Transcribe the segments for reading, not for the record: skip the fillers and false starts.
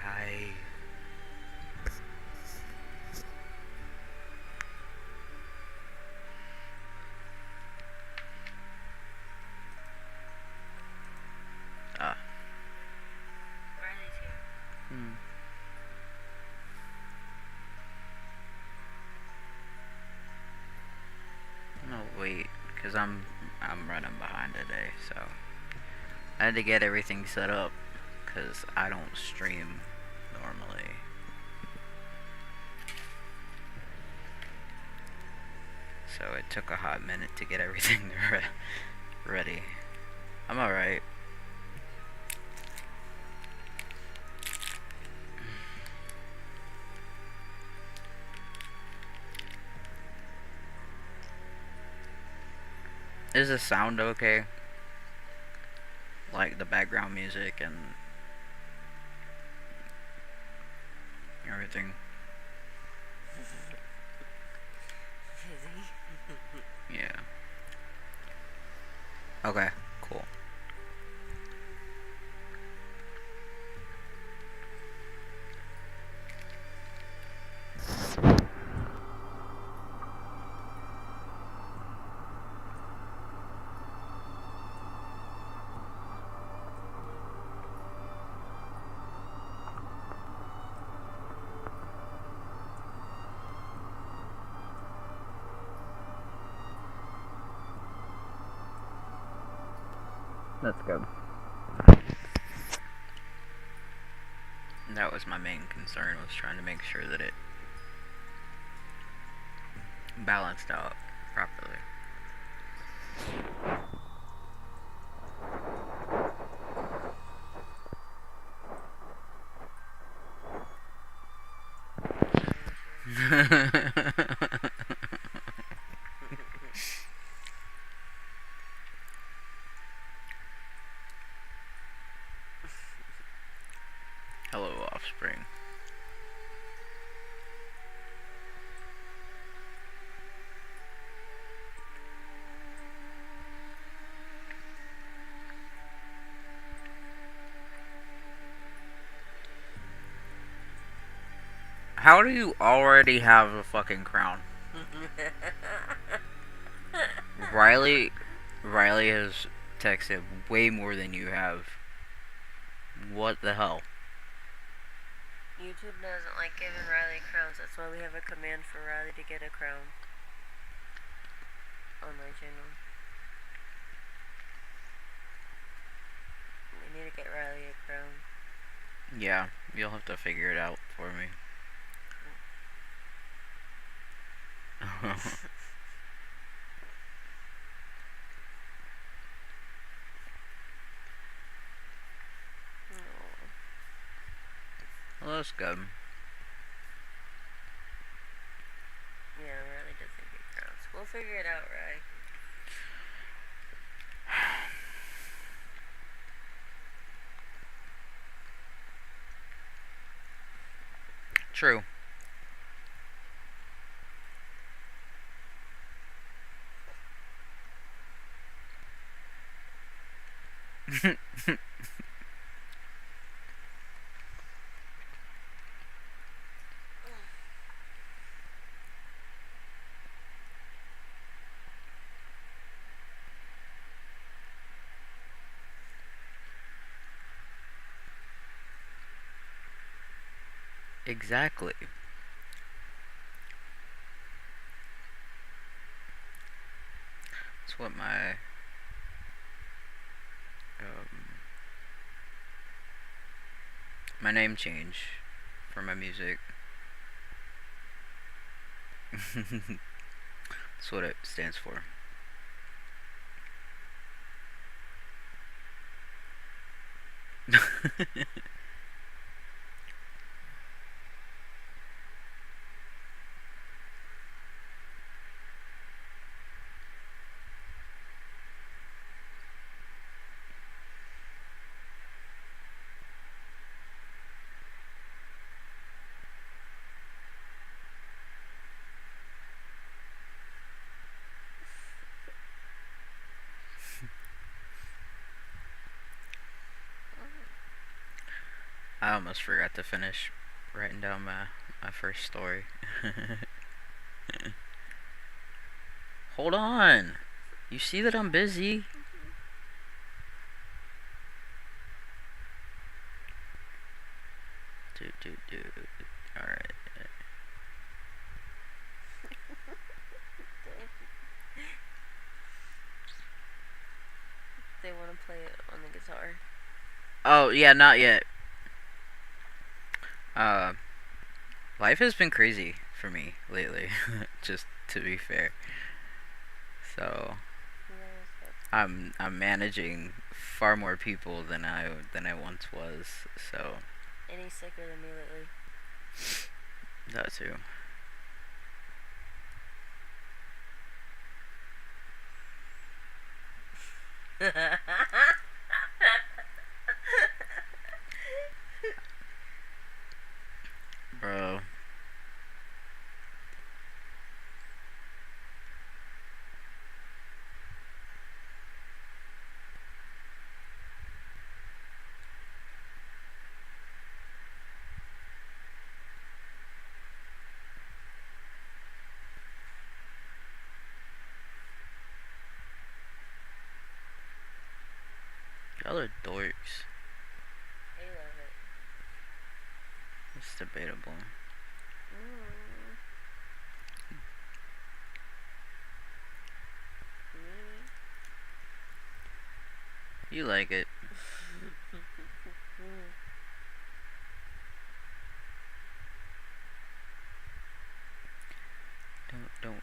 Hi. Ah. Riley's here. Hmm. No, wait, cause I'm running behind today, so I had to get everything set up, cause I don't stream normally. So it took a hot minute to get everything ready. I'm alright. Is the sound okay? Like the background music and everything? Yeah. Okay, cool. That's good. That was my main concern, was trying to make sure that it balanced out properly. Hello, offspring. How do you already have a fucking crown? Riley Riley has texted way more than you have. What the hell? YouTube doesn't like giving Riley crowns. That's why we have a command for Riley to get a crown on my channel. We need to get Riley a crown. Yeah, you'll have to figure it out for me. Well, that's good. Yeah, Riley doesn't get crowns. We'll figure it out, Riley. True. Exactly. That's what my name change for my music. That's what it stands for. I almost forgot to finish writing down my first story. Hold on. You see that I'm busy? Alright. They want to play it on the guitar. Oh, yeah, not yet. Life has been crazy for me lately, just to be fair. So, I'm managing far more people than I once was. So, Any sicker than me lately? that too. Bro. Y'all are dorks. I love it. It's debatable. You like it. Don't.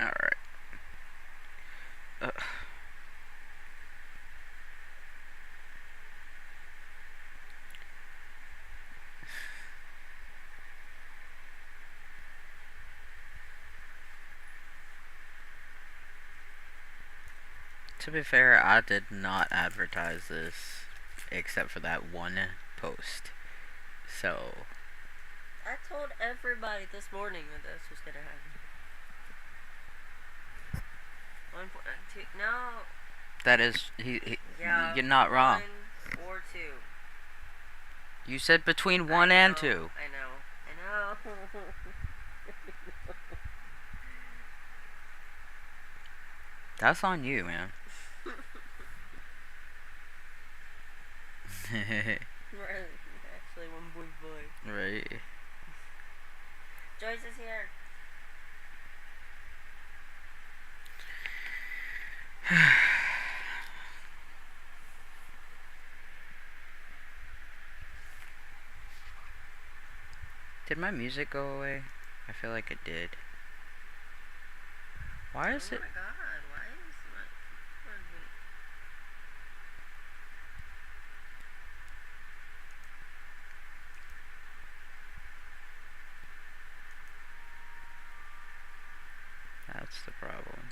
Alright. To be fair, I did not advertise this except for that one post. So, I told everybody this morning that this was gonna happen. 1.2. No. that is Yeah. you're not wrong. 1 or 2. You said between 1 and 2. I know. That's on you, man. Actually, 1.5. Right. Joyce is here. Did my music go away? I feel like it did. Why is it? Oh my god, why is my... That's the problem.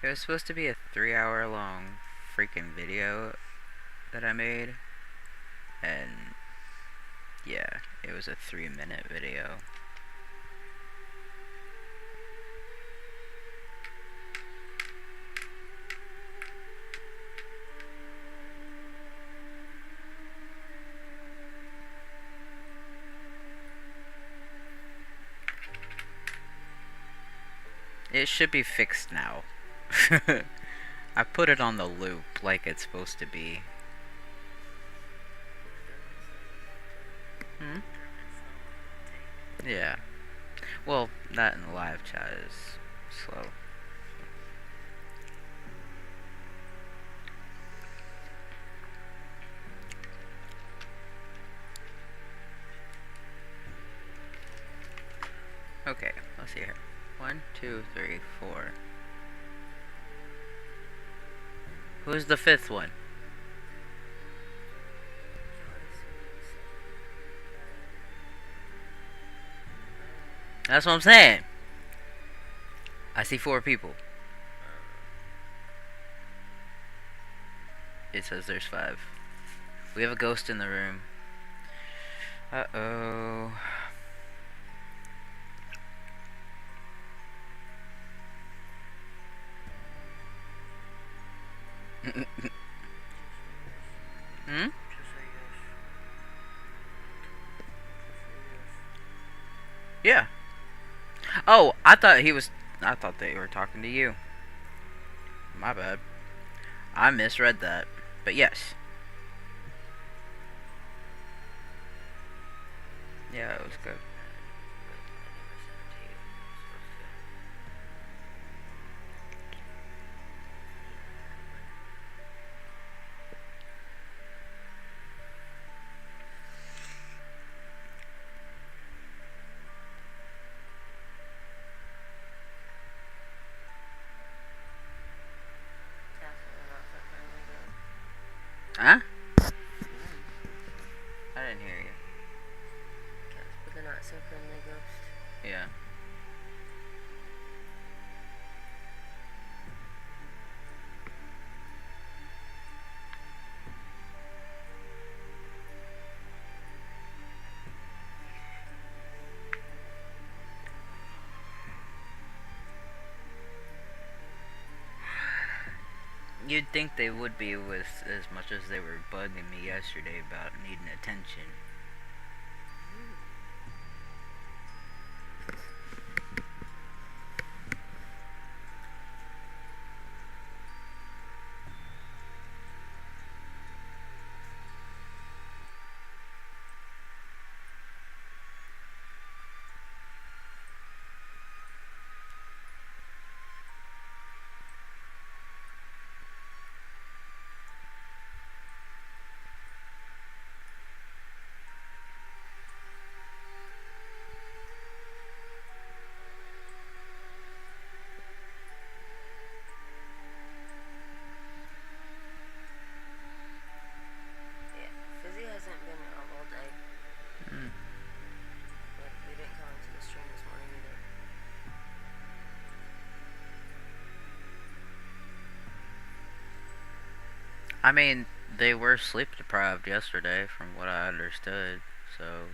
It was supposed to be a 3-hour long freaking video that I made. And yeah, it was a 3-minute video. It should be fixed now. I put it on the loop like it's supposed to be. Hmm? Yeah. Well, that in the live chat is slow. Okay, let's see here. 1, 2, 3, 4. Who's the fifth one? That's what I'm saying. I see 4 people. It says there's 5. We have a ghost in the room. Uh-oh. Hmm? Yeah. Oh, I thought they were talking to you. My bad. I misread that. But yes. Yeah, it was good. Huh? I didn't hear you. But they're not so friendly ghost. Yeah. You'd think they would be with as much as they were bugging me yesterday about needing attention. Fizzy hasn't been out all day. Mm. But they didn't come into the stream this morning either. I mean, they were sleep deprived yesterday, from what I understood, so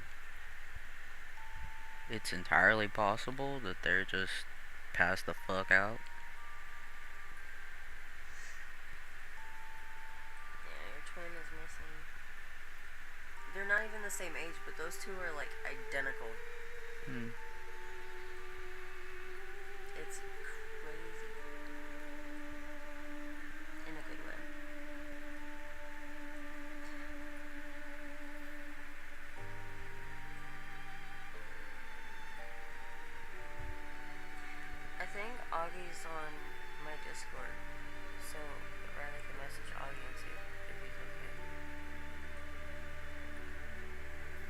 it's entirely possible that they're just passed the fuck out. Yeah, your twin is missing. They're not even the same age, but those two are like identical. Hmm. It's crazy. In a good way. I think Augie's on my Discord, so Riley can message Augie and see if he's okay.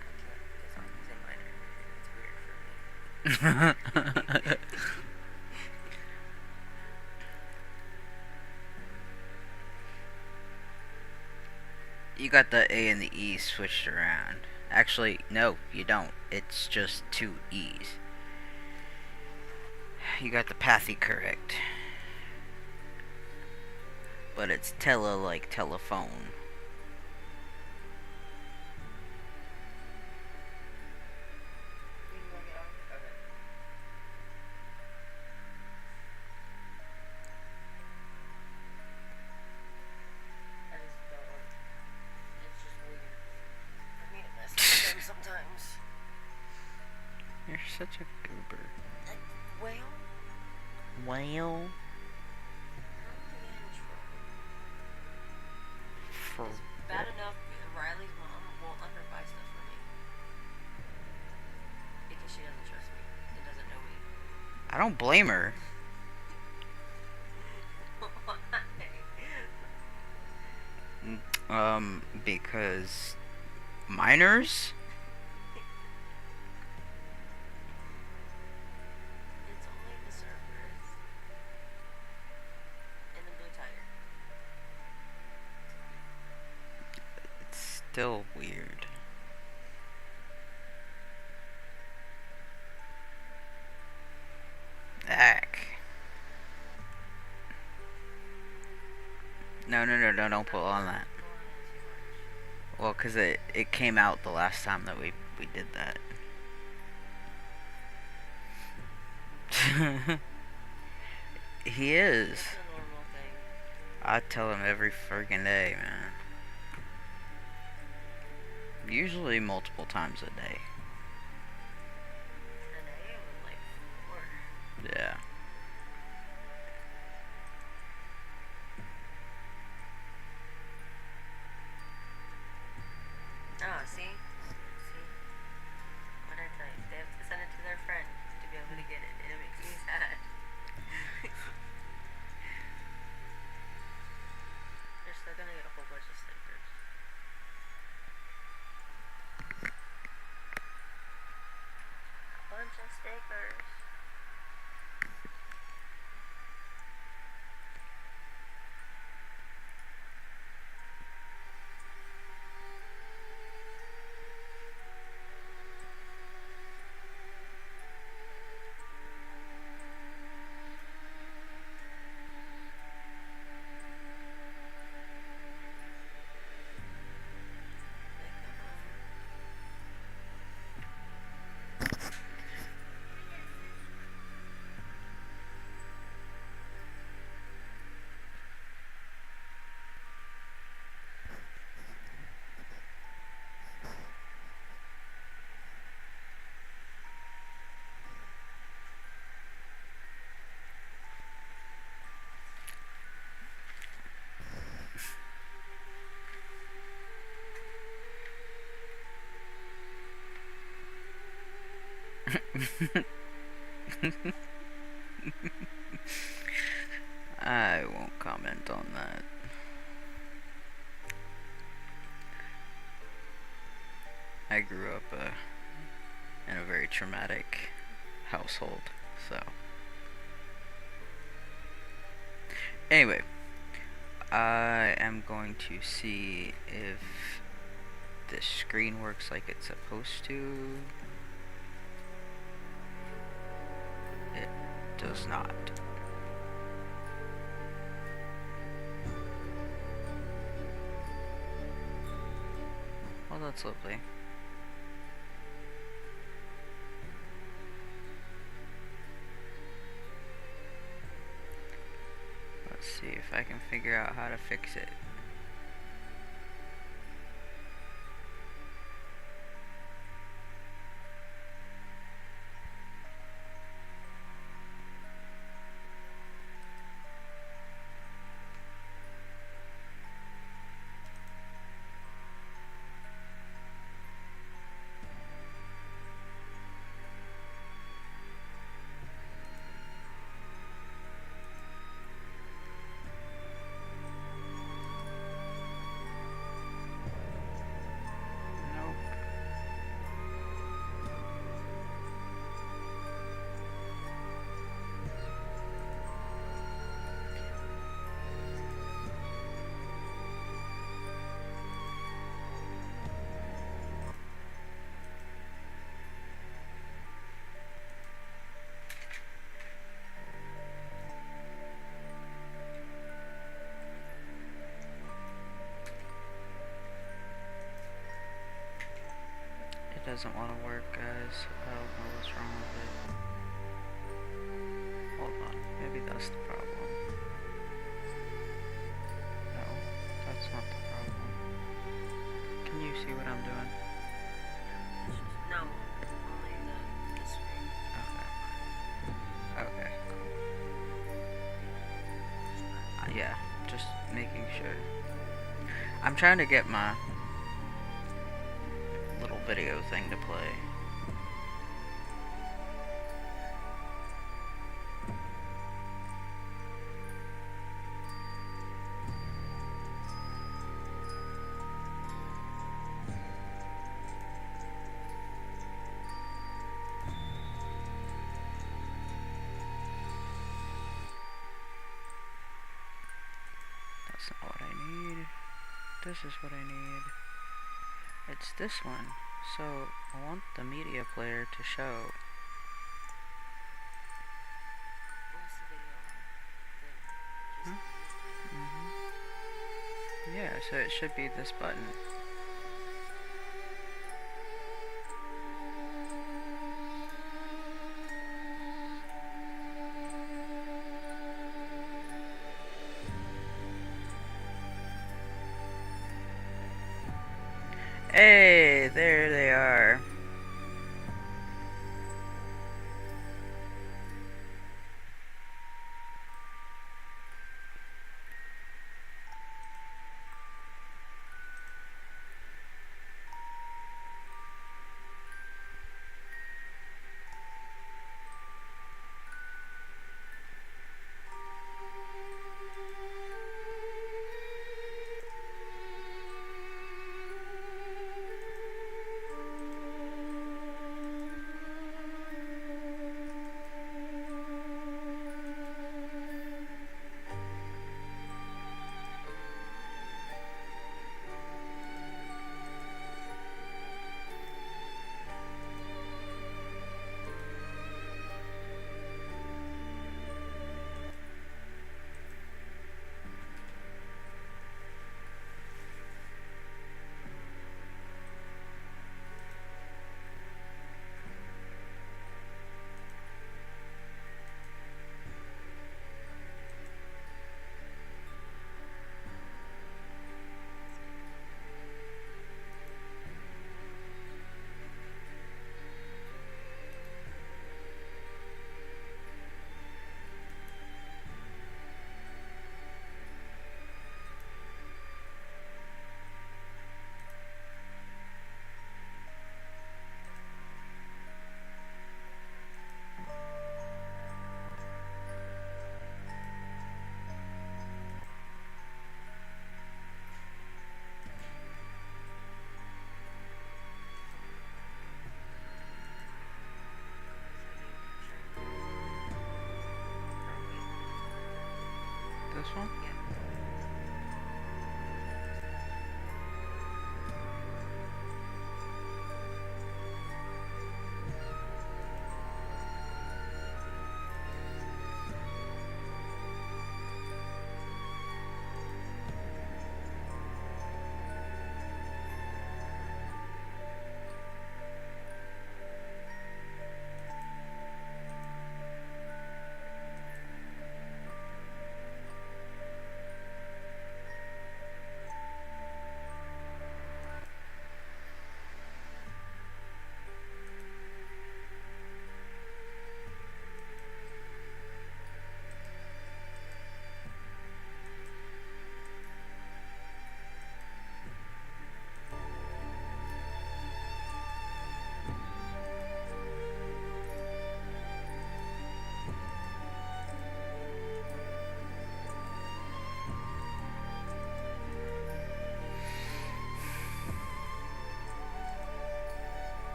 I can't because Augie's in minor, and it's weird for me. You got the A and the E switched around. Actually, no, you don't. It's just 2 E's. You got the pathy correct. But it's tele like telephone. You can bring it on? Okay. I just don't want. It's just weird for me to message them sometimes. You're such a goober. Well, Well, I'm getting in trouble. for It's bad enough Riley's mom won't let her buy stuff for me. Because she doesn't trust me and doesn't know me. I don't blame her. Because minors? It's only the surfers and the blue tiger. It's still weird. Ack. No, don't pull on that. Well, because it came out the last time that we did that. He is. It's a normal thing. I tell him every friggin' day, man. Usually multiple times a day. Today it was like 4. Yeah. Oh, see? See? What I tell you? They have to send it to their friend to be able to get it. It makes me sad. They're still gonna get a whole bunch of stickers. A bunch of stickers. I won't comment on that. I grew up in a very traumatic household, so. Anyway, I am going to see if this screen works like it's supposed to. It does not. Well, that's lovely. Let's see if I can figure out how to fix it. It doesn't want to work, guys. I don't know what's wrong with it. Hold on, maybe that's the problem. No, that's not the problem. Can you see what I'm doing? No, only the screen. Okay. Okay, cool. Yeah, just making sure. I'm trying to get my little video thing to play. This is what I need. It's this one. So I want the media player to show. What's the video on? The, Huh? just Yeah, so it should be this button. Hey, there they are. This one?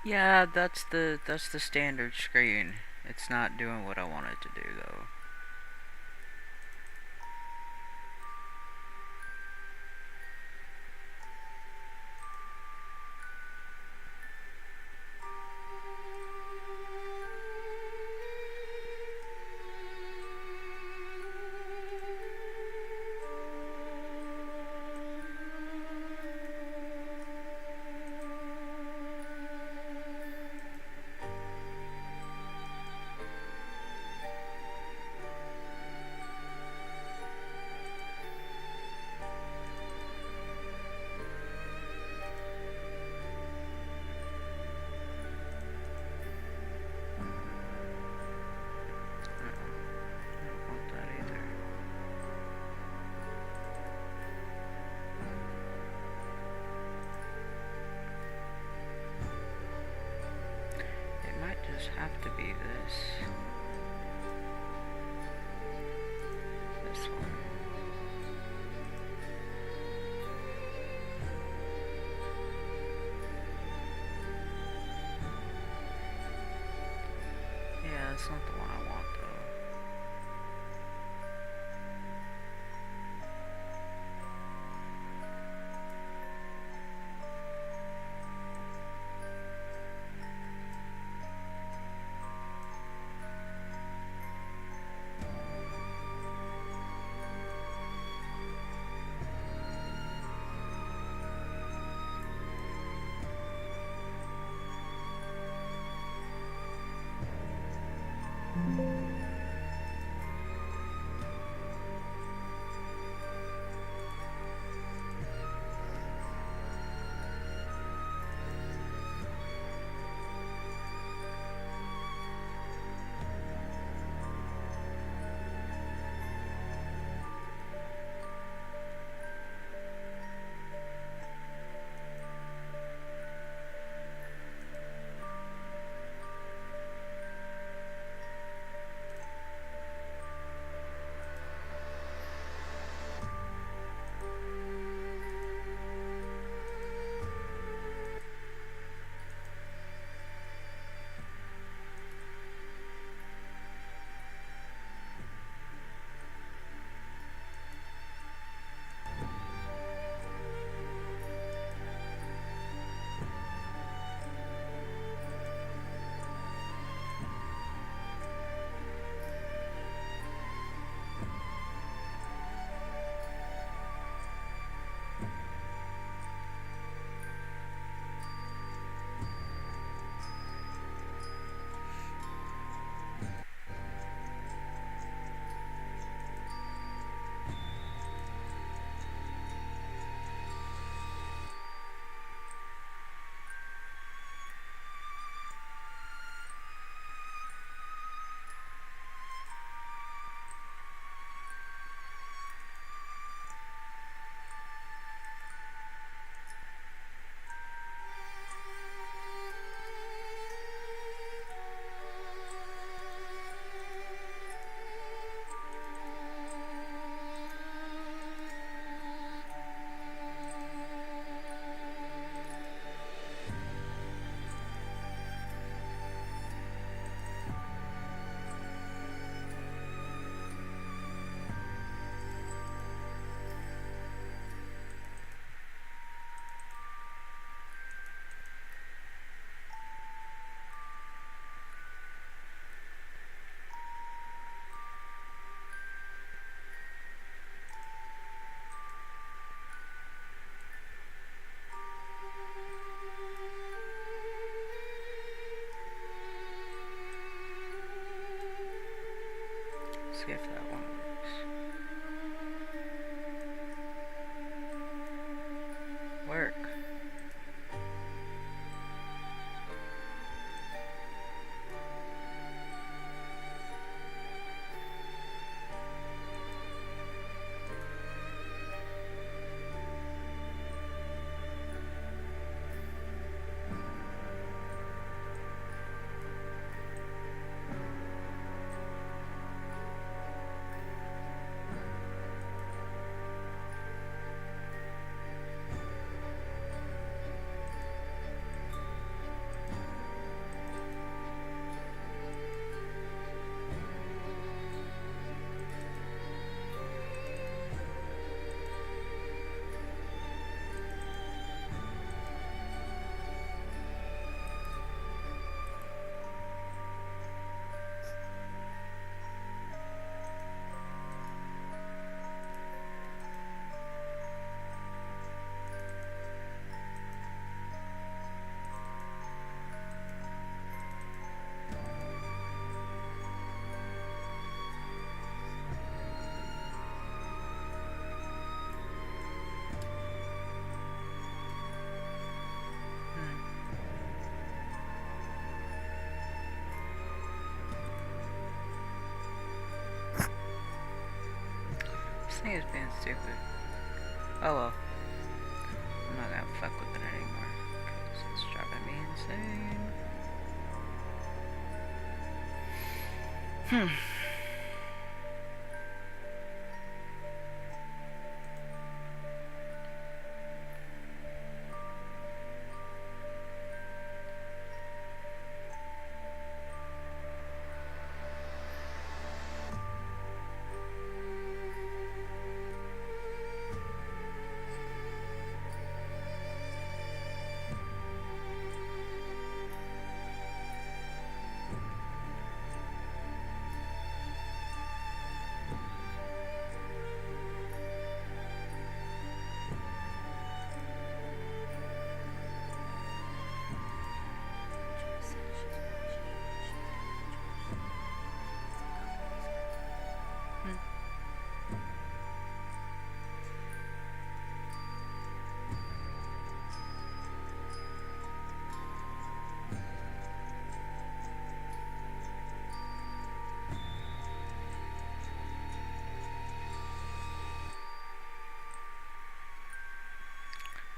Yeah, that's the standard screen. It's not doing what I want it to do though. just have to be this. This one. Yeah, that's not the one I want though. See if that one works. Work. This thing is being stupid. Oh well. I'm not gonna fuck with it anymore. Because it's driving me insane. Hmm.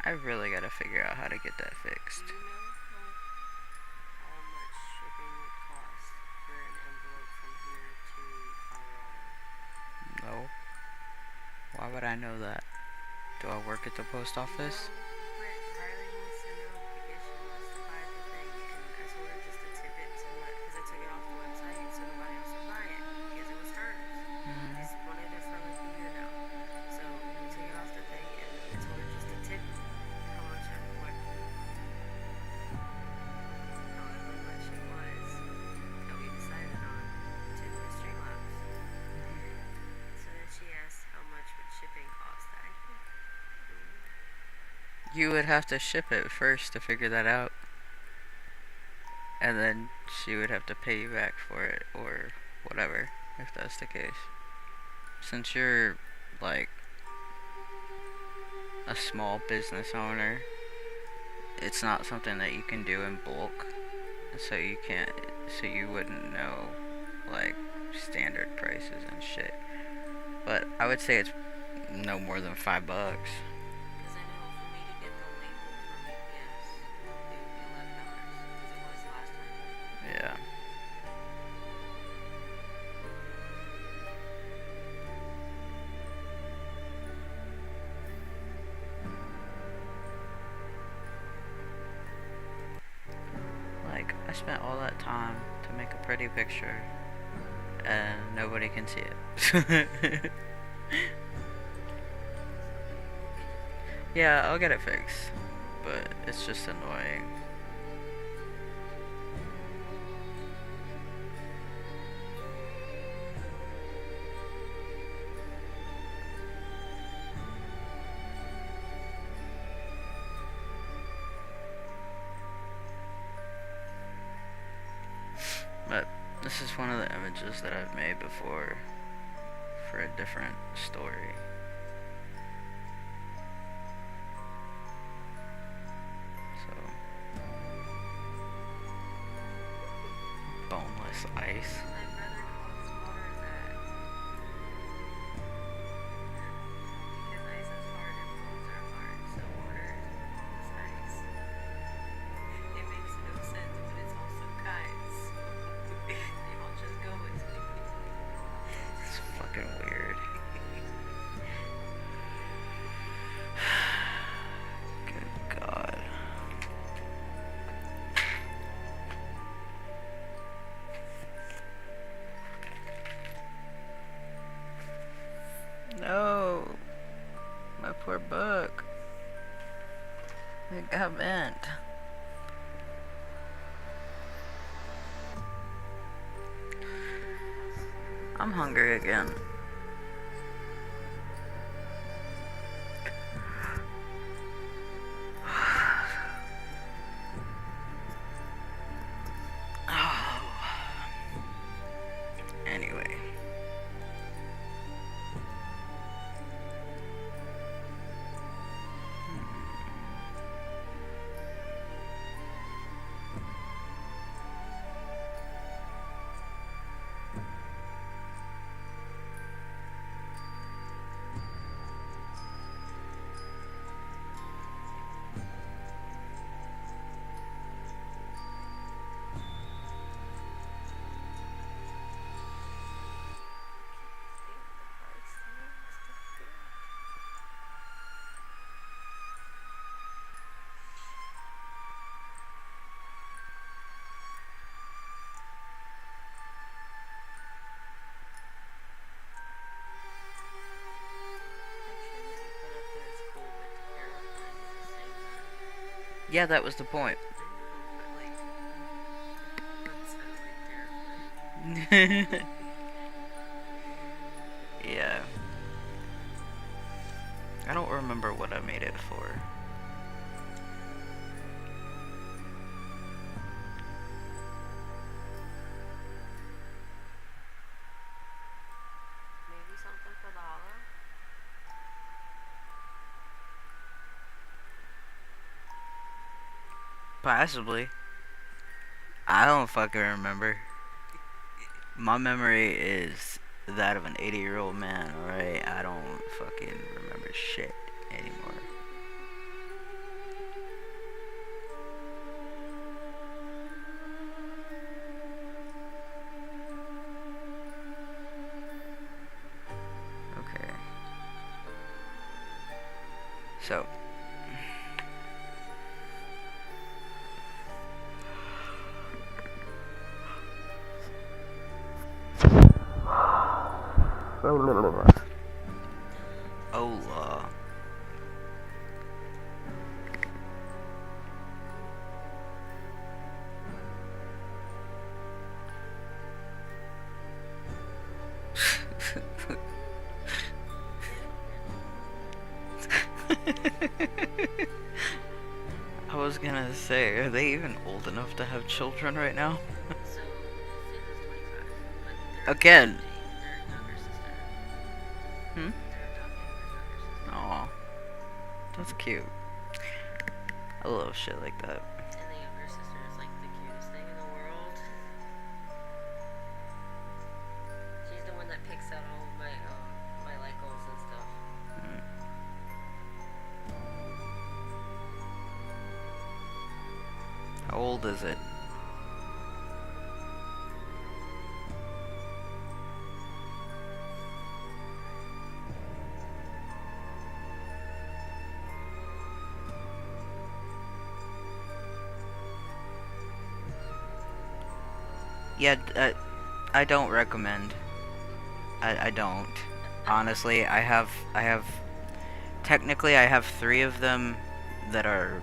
I really gotta figure out how to get that fixed. Do you know how much shipping would cost for an envelope from here to Colorado? No. Why would I know that? Do I work at the post office? No, but Riley wants to know because she wants to buy the thing, and I told her just to tip it to my, because I took it off the website so nobody else would buy it because it was hers. She's wanted it for like a year now, so we took it off the thing, and I told her just to tip how much however much it was that we decided on to the Streamlabs. So then she asked how much would shipping cost. You would have to ship it first to figure that out. And then she would have to pay you back for it or whatever, if that's the case. Since you're like a small business owner, it's not something that you can do in bulk. So you wouldn't know like standard prices and shit. But I would say it's no more than $5. Because I know for me to get the label from UPS, it would be $11 because it was last time. Yeah. Like, I spent all that time to make a pretty picture and nobody can see it. Yeah, I'll get it fixed, but it's just annoying. But this is one of the images that I've made before for a different story. So, boneless ice. My brother calls water that. Because ice is hard and bones are hard, so water is ice. It makes no sense, but it's also kind. They all just go with me. It's fucking weird. Good God. No. My poor book. It got bent. I'm hungry again. Anyway. Yeah, that was the point. I know, but like unsettling, Yeah. terrifying. I don't remember what I made it for. Maybe something for the hollow. Possibly. I don't fucking remember. My memory is that of an 80-year-old man, alright? I don't fucking remember shit anymore. Okay. So. Oh, I was gonna say, are they even old enough to have children right now? So Finn is 25, but they're Again. adopting their younger sister. Hmm? They're adopting their younger sister. Aw, that's cute. I love shit like that. And the younger sister is like the cutest thing in the world. She's the one that picks out all of my Legos and stuff. Mm. How old is it? Yeah, I don't recommend. I don't. Honestly, technically I have 3 of them that are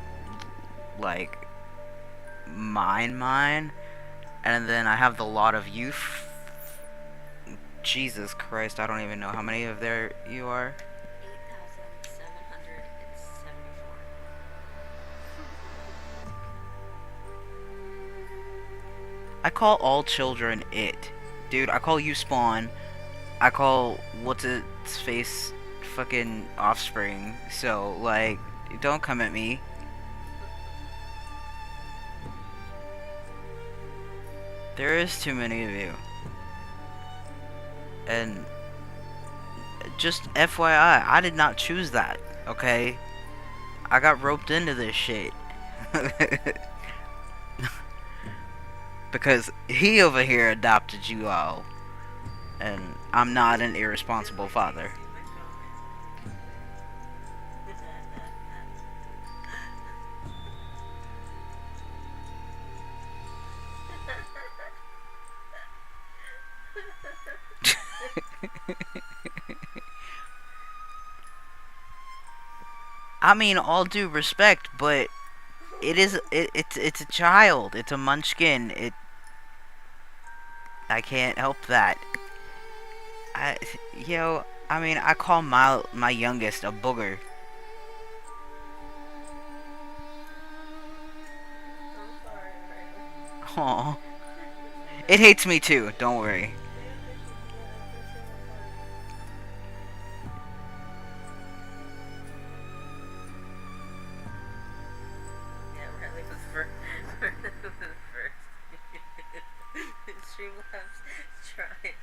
like mine, and then I have the lot of youth. Jesus Christ, I don't even know how many of there you are. 8,774. I call all children it. Dude, I call you Spawn. I call what's its face fucking offspring. So, like, don't come at me. There is too many of you. And just FYI, I did not choose that, okay? I got roped into this shit. Because he over here adopted you all. And I'm not an irresponsible father. I mean, all due respect, but it's a child. It's a munchkin. I can't help that. I I mean, I call my youngest a booger. I'm sorry, Ray. Aw. It hates me too, don't worry. They officially split up. They're so apart. Yeah, Riley was first. Riley was first. Streamlabs tries.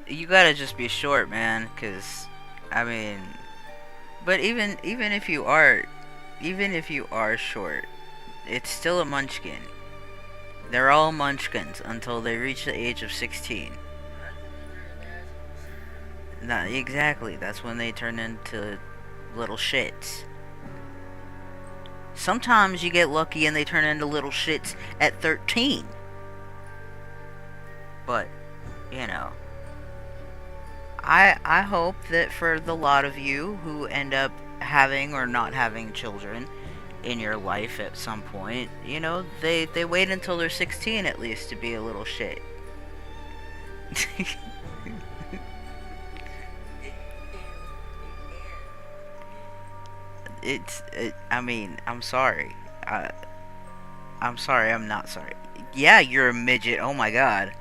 You gotta just be short, man, cause I mean, but even if you are short, it's still a munchkin. They're all munchkins until they reach the age of 16. Not exactly. That's when they turn into little shits. Sometimes you get lucky and they turn into little shits at 13. But, you know, I hope that for the lot of you who end up having or not having children in your life at some point, you know, they wait until they're 16 at least to be a little shit. I mean, I'm sorry. I'm sorry, I'm not sorry. Yeah, you're a midget. Oh my god.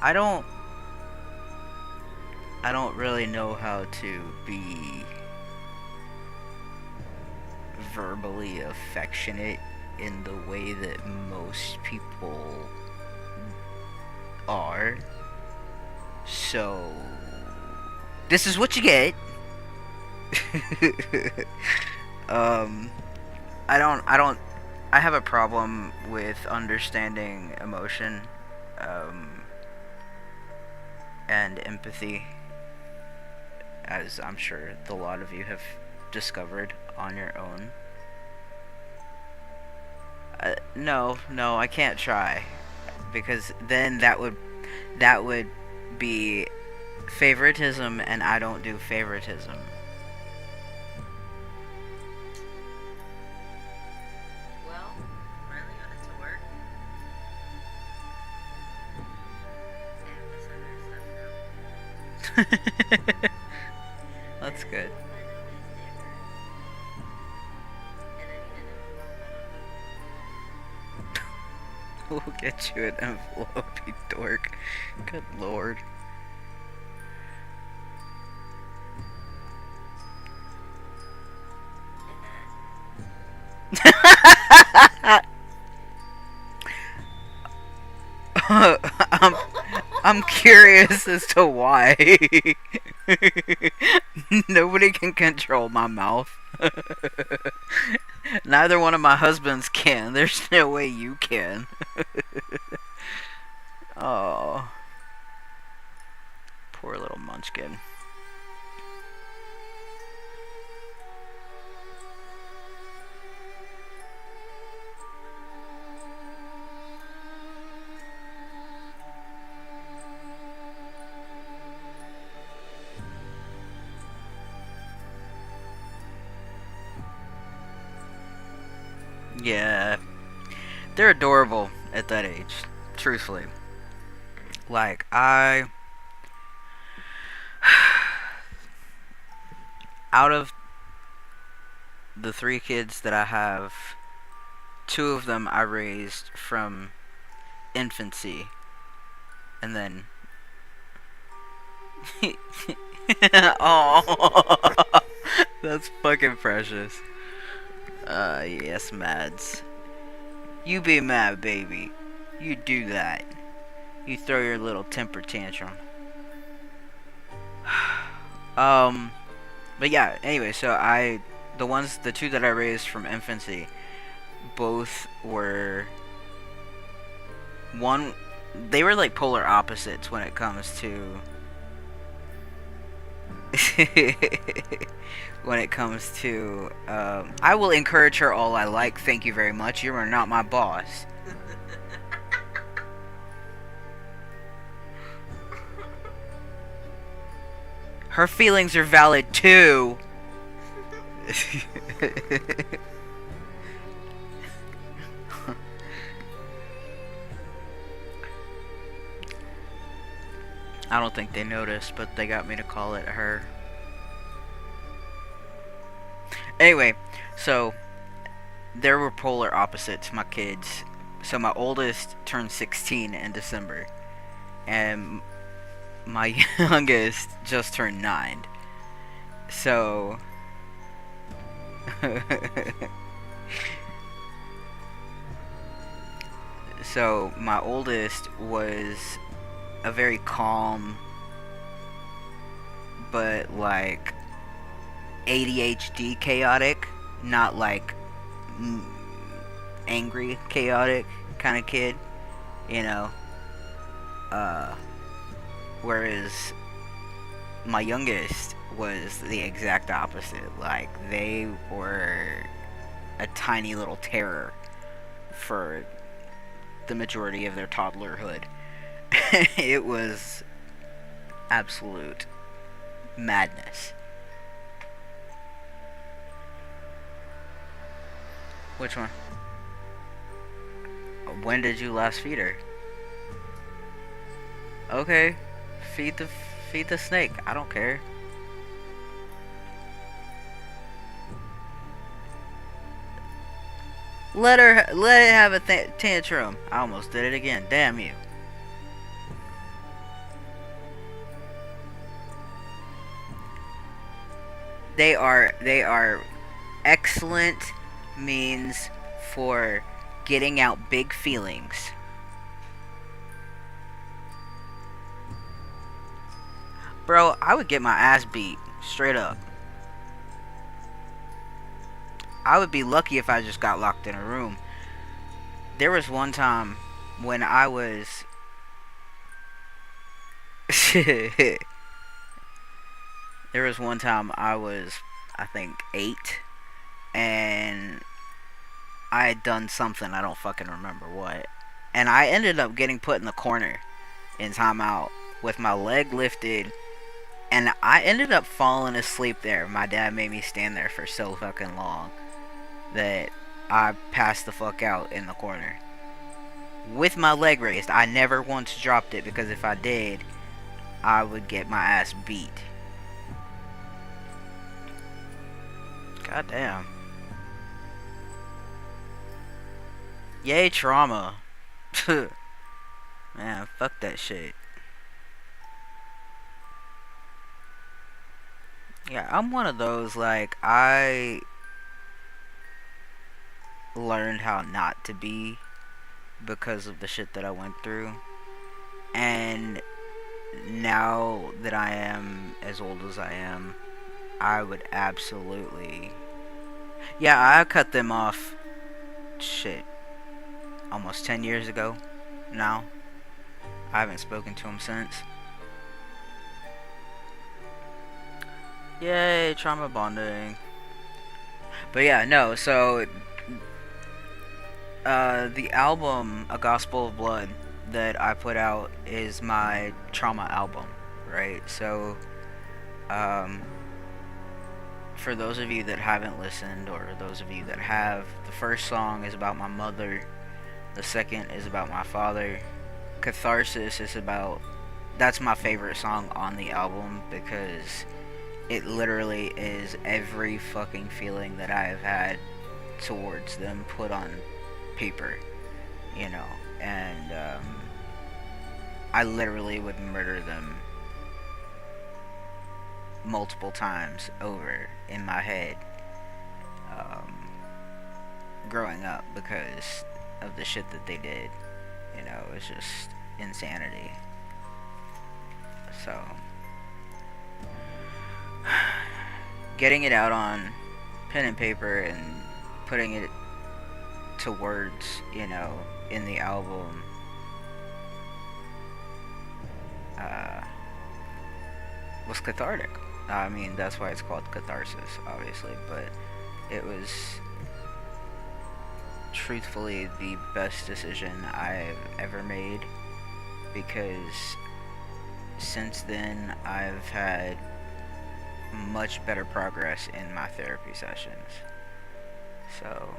I don't I don't really know how to be verbally affectionate in the way that most people are. So this is what you get. um I have a problem with understanding emotion and empathy, as I'm sure a lot of you have discovered on your own. No, I can't try, because then that would be favoritism, and I don't do favoritism. Well, finally got it to work. That's good. We'll get you an envelope, you dork. Good lord. I'm, I'm curious as to why. Nobody can control my mouth. Neither one of my husbands can. There's no way you can. Oh, poor little munchkin. Yeah, they're adorable at that age, truthfully. Like, out of the three kids that I have, two of them I raised from infancy, and then. Oh, that's fucking precious. Yes, Mads. You be mad, baby. You do that. You throw your little temper tantrum. But yeah, anyway, so the two that I raised from infancy, both were, they were like polar opposites when it comes to, I will encourage her all I like, thank you very much, you are not my boss. Her feelings are valid too. I don't think they noticed, but they got me to call it her. Anyway, so there were polar opposites, my kids. So my oldest turned 16 in December, and my youngest just turned 9. So so my oldest was a very calm, but like ADHD chaotic, not like angry chaotic kind of kid, you know. Uh, Whereas my youngest was the exact opposite. Like they were a tiny little terror for the majority of their toddlerhood. It was absolute madness. Which one? When did you last feed her? Okay, feed the feed the snake. I don't care. Let it have a tantrum. I almost did it again. Damn you. They are excellent means for getting out big feelings. Bro, I would get my ass beat straight up. I would be lucky if I just got locked in a room. There was one time when I was there was one time I was, I think, 8, and I had done something, I don't fucking remember what, and I ended up getting put in the corner in timeout with my leg lifted, and I ended up falling asleep there. My dad made me stand there for so fucking long that I passed the fuck out in the corner with my leg raised. I never once dropped it, because if I did, I would get my ass beat. God damn. Yay, trauma. Man, fuck that shit. Yeah, I'm one of those, like, I learned how not to be because of the shit that I went through. And now that I am as old as I am, I would absolutely... Yeah, I cut them off, shit, almost 10 years ago now. I haven't spoken to them since. Yay, trauma bonding. But yeah, no, so the album A Gospel of Blood that I put out is my trauma album, right? So for those of you that haven't listened, or those of you that have, the first song is about my mother, the second is about my father. Catharsis is about, that's my favorite song on the album, because it literally is every fucking feeling that I have had towards them put on paper, you know. And I literally would murder them multiple times over in my head growing up, because of the shit that they did. You know, it's just insanity. So getting it out on pen and paper and putting it to words, you know, in the album, was cathartic. I mean, that's why it's called Catharsis, obviously, but it was truthfully the best decision I've ever made, because since then I've had much better progress in my therapy sessions. So,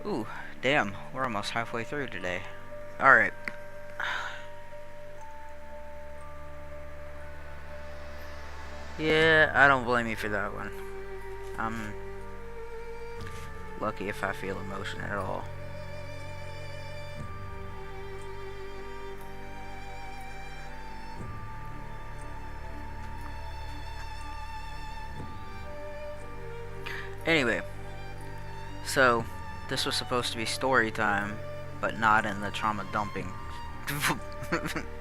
ooh, damn, we're almost halfway through today. Alright. Yeah, I don't blame you for that one. I'm lucky if I feel emotion at all. Anyway, so this was supposed to be story time, but not in the trauma dumping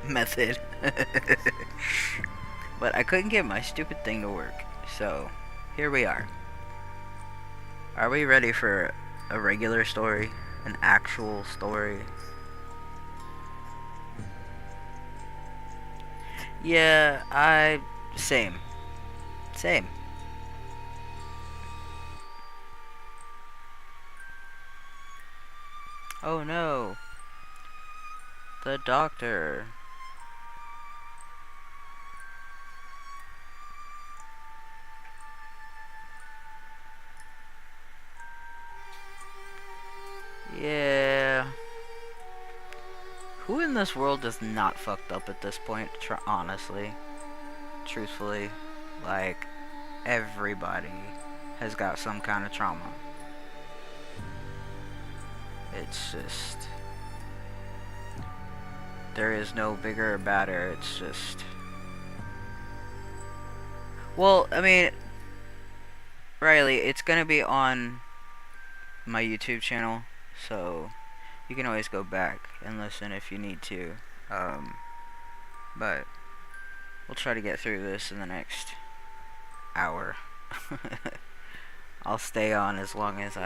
method. But I couldn't get my stupid thing to work, so here we are. Are we ready for a regular story? An actual story? Yeah, same. Same. Oh no. The doctor. Yeah. Who in this world is not fucked up at this point? Honestly. Truthfully. Like, everybody has got some kind of trauma. It's just... There is no bigger or badder, it's just... Well, I mean... Riley, it's gonna be on my YouTube channel, so you can always go back and listen if you need to. But we'll try to get through this in the next hour. I'll stay on as long as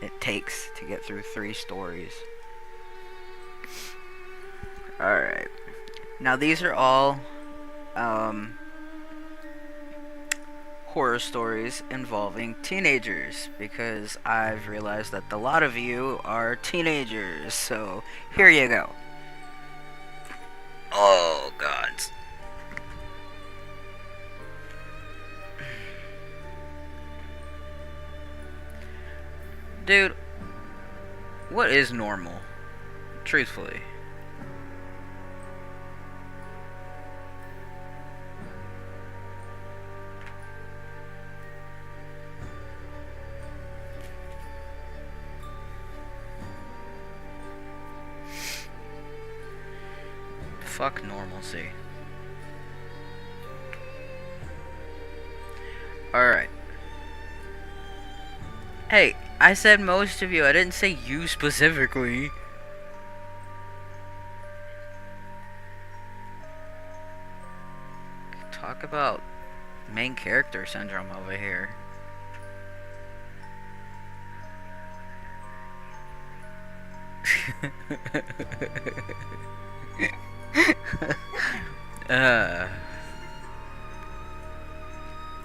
it takes to get through 3 stories. Alright. Now these are all horror stories involving teenagers, because I've realized that a lot of you are teenagers, so here you go. Oh god. Dude, what is normal? Truthfully. Fuck normalcy. Alright. Hey, I said most of you, I didn't say you specifically. Talk about main character syndrome over here.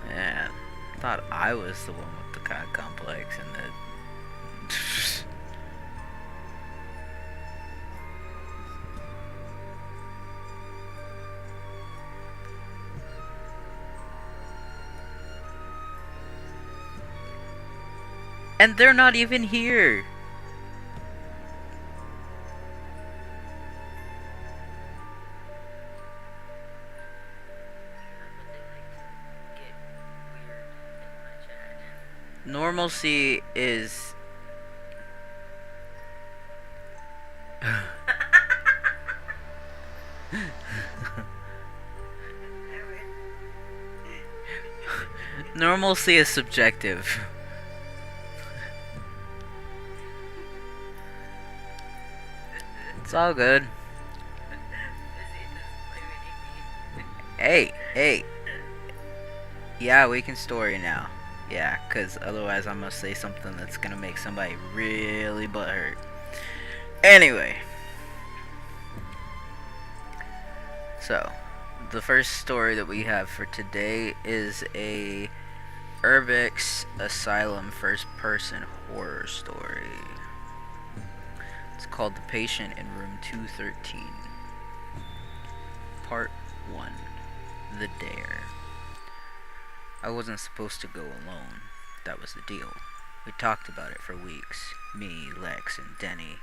Man, I thought I was the one with the god complex and the... And they're not even here. Normalcy is... Normalcy is subjective. It's all good. Hey. Yeah, we can story now. Yeah, because otherwise I'm going to say something that's going to make somebody really butthurt. Anyway. So, the first story that we have for today is a Urbex Asylum first-person horror story. It's called The Patient in Room 213. Part 1. The Dare. I wasn't supposed to go alone. That was the deal. We talked about it for weeks. Me, Lex, and Denny.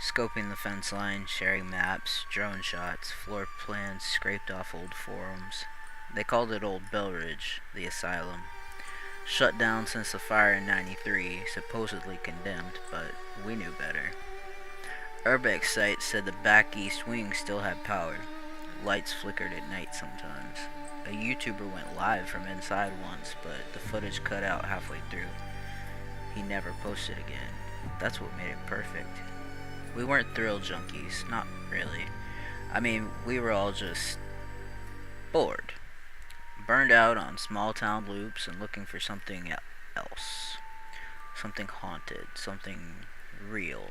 Scoping the fence line, sharing maps, drone shots, floor plans scraped off old forums. They called it Old Belridge, the asylum. Shut down since the fire in '93, supposedly condemned, but we knew better. Urbex site said the back east wing still had power. Lights flickered at night sometimes. A YouTuber went live from inside once, but the footage cut out halfway through. He never posted again. That's what made it perfect. We weren't thrill junkies, not really. I mean, we were all just bored, burned out on small town loops and looking for something else. Something haunted, something real.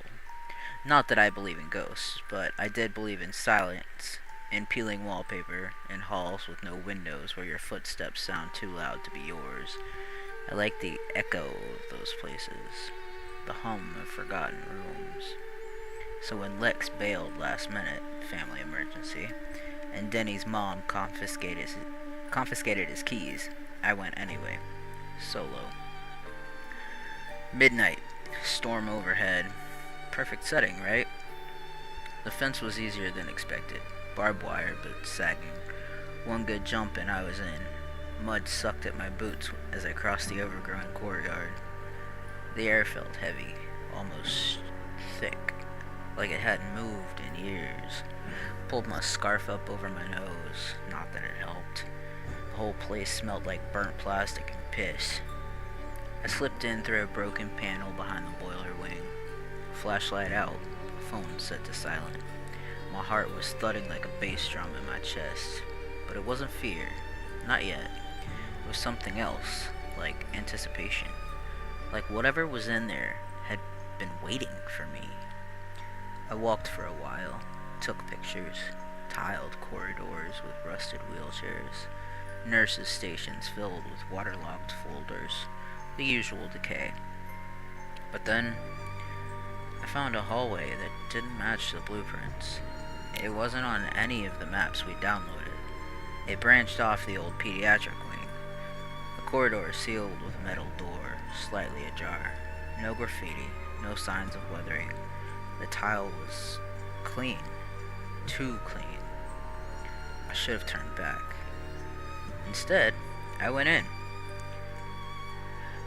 Not that I believe in ghosts, but I did believe in silence, in peeling wallpaper, in halls with no windows where your footsteps sound too loud to be yours. I like the echo of those places, the hum of forgotten rooms. So when Lex bailed last minute, family emergency, and Denny's mom confiscated his keys, I went anyway, solo. Midnight, storm overhead. Perfect setting, right? The fence was easier than expected. Barbed wire, but sagging. One good jump and I was in. Mud sucked at my boots as I crossed the overgrown courtyard. The air felt heavy, almost thick, like it hadn't moved in years. Pulled my scarf up over my nose, not that it helped. The whole place smelled like burnt plastic and piss. I slipped in through a broken panel behind the boiler wing. Flashlight out, phone set to silent. My heart was thudding like a bass drum in my chest. But it wasn't fear, not yet. It was something else, like anticipation. Like whatever was in there had been waiting for me. I walked for a while, took pictures, tiled corridors with rusted wheelchairs, nurses' stations filled with waterlogged folders, the usual decay. But then, I found a hallway that didn't match the blueprints. It wasn't on any of the maps we downloaded. It branched off the old pediatric wing. A corridor sealed with a metal door, slightly ajar. No graffiti, no signs of weathering. The tile was clean. Too clean. I should have turned back. Instead, I went in.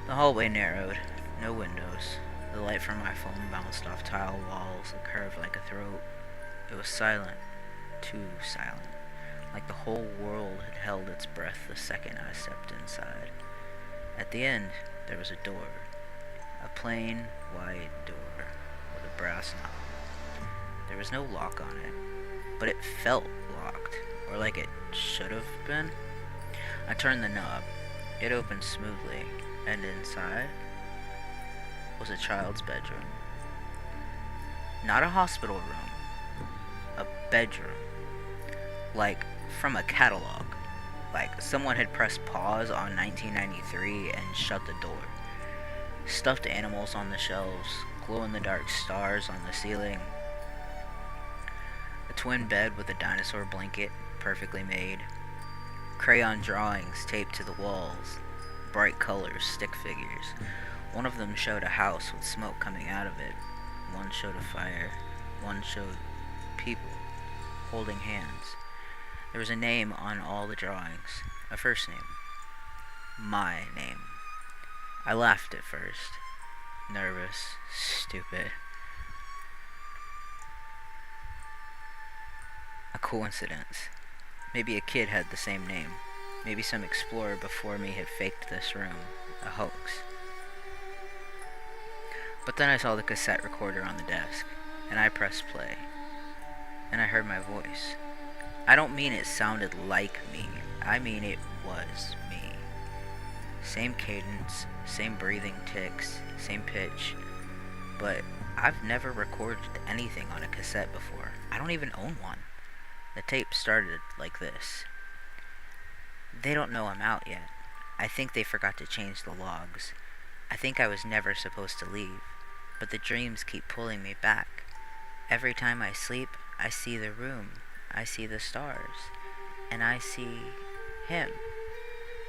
The hallway narrowed. No windows. The light from my phone bounced off tile walls that curved like a throat. It was silent. Too silent. Like the whole world had held its breath the second I stepped inside. At the end, there was a door. A plain, wide door with a brass knob. There was no lock on it, but it felt locked, or like it should have been. I turned the knob. It opened smoothly, and inside was a child's bedroom. Not a hospital room, a bedroom. Like from a catalog. Like someone had pressed pause on 1993 and shut the door. Stuffed animals on the shelves, glow-in-the-dark stars on the ceiling. A twin bed with a dinosaur blanket, perfectly made. Crayon drawings taped to the walls. Bright colors, stick figures. One of them showed a house with smoke coming out of it. One showed a fire. One showed people holding hands. There was a name on all the drawings. A first name. My name. I laughed at first. Nervous. Stupid. A coincidence. Maybe a kid had the same name. Maybe some explorer before me had faked this room. A hoax. But then I saw the cassette recorder on the desk, and I pressed play. And I heard my voice. I don't mean it sounded like me. I mean it was me. Same cadence, same breathing ticks, same pitch. But I've never recorded anything on a cassette before. I don't even own one. The tape started like this. They don't know I'm out yet. I think they forgot to change the logs. I think I was never supposed to leave. But the dreams keep pulling me back. Every time I sleep, I see the room. I see the stars. And I see him.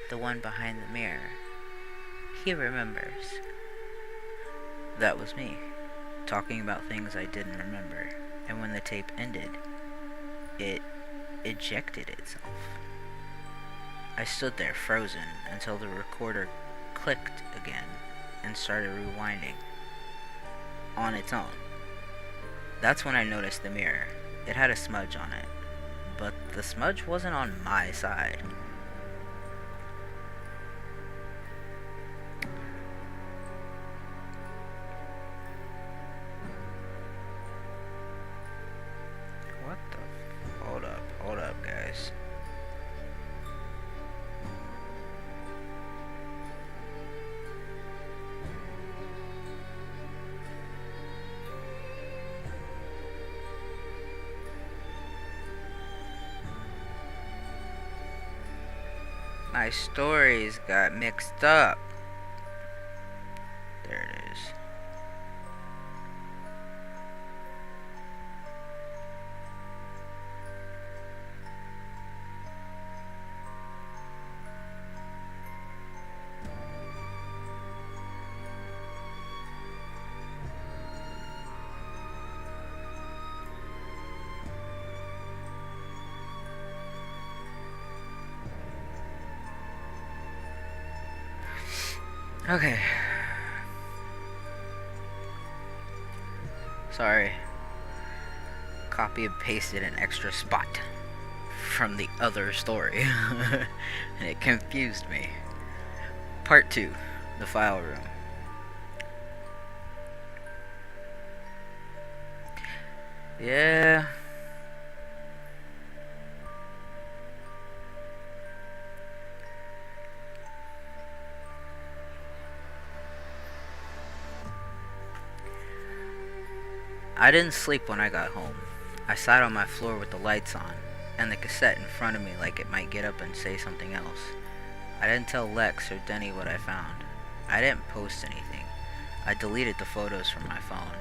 The one behind the mirror. He remembers. That was me, talking about things I didn't remember. And when the tape ended, it ejected itself. I stood there frozen until the recorder clicked again and started rewinding. On its own. That's when I noticed the mirror. It had a smudge on it. But the smudge wasn't on my side. My stories got mixed up. There it is. Okay. Sorry. Copy and pasted an extra spot from the other story. And it confused me. Part 2. The file room. Yeah. I didn't sleep when I got home. I sat on my floor with the lights on, and the cassette in front of me like it might get up and say something else. I didn't tell Lex or Denny what I found. I didn't post anything. I deleted the photos from my phone.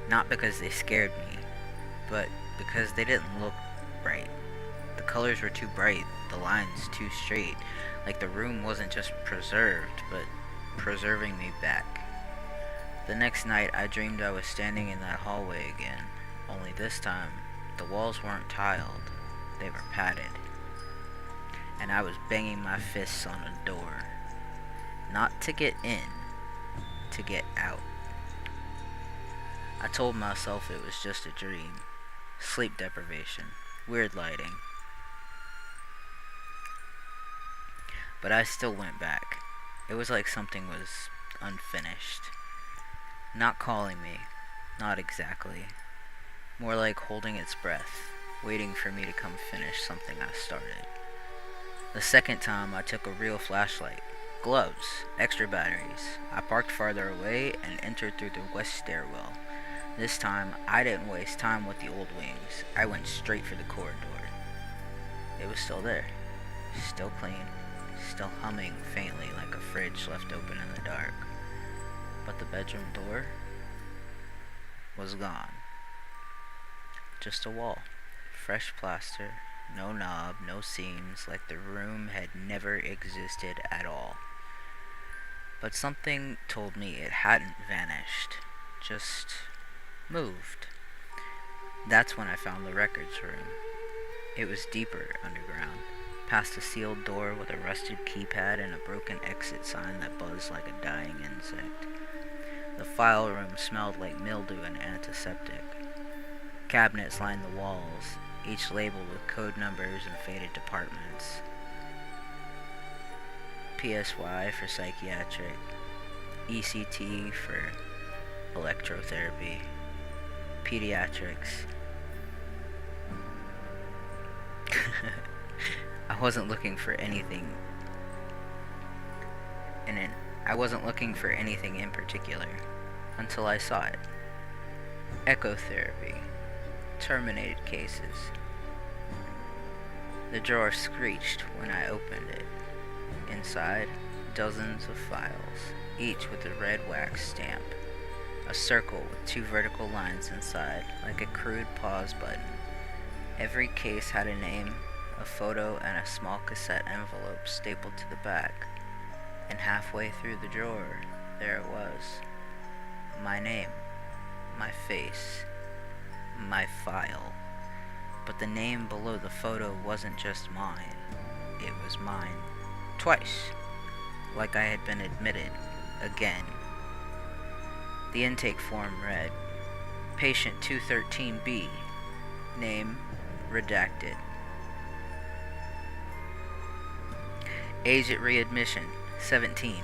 Not because they scared me, but because they didn't look right. The colors were too bright, the lines too straight, like the room wasn't just preserved, but preserving me back. The next night, I dreamed I was standing in that hallway again, only this time, the walls weren't tiled, they were padded. And I was banging my fists on a door. Not to get in, to get out. I told myself it was just a dream. Sleep deprivation. Weird lighting. But I still went back. It was like something was unfinished. Not calling me. Not exactly. More like holding its breath, waiting for me to come finish something I started. The second time, I took a real flashlight. Gloves, extra batteries. I parked farther away and entered through the west stairwell. This time, I didn't waste time with the old wings. I went straight for the corridor. It was still there. Still clean. Still humming faintly like a fridge left open in the dark. But the bedroom door was gone. Just a wall. Fresh plaster. No knob, no seams, like the room had never existed at all. But something told me it hadn't vanished. Just moved. That's when I found the records room. It was deeper underground, past a sealed door with a rusted keypad and a broken exit sign that buzzed like a dying insect. The file room smelled like mildew and antiseptic. Cabinets lined the walls, each labeled with code numbers and faded departments. PSY for psychiatric, ECT for electrotherapy, pediatrics. I wasn't looking for anything in particular until I saw it. Echotherapy. Terminated cases. The drawer screeched when I opened it. Inside, dozens of files, each with a red wax stamp. A circle with 2 vertical lines inside, like a crude pause button. Every case had a name, a photo, and a small cassette envelope stapled to the back. And halfway through the drawer, there it was. My name, my face, my file. But the name below the photo wasn't just mine. It was mine. Twice. Like I had been admitted. Again. The intake form read, Patient 213B. Name, redacted. Age at readmission, 17.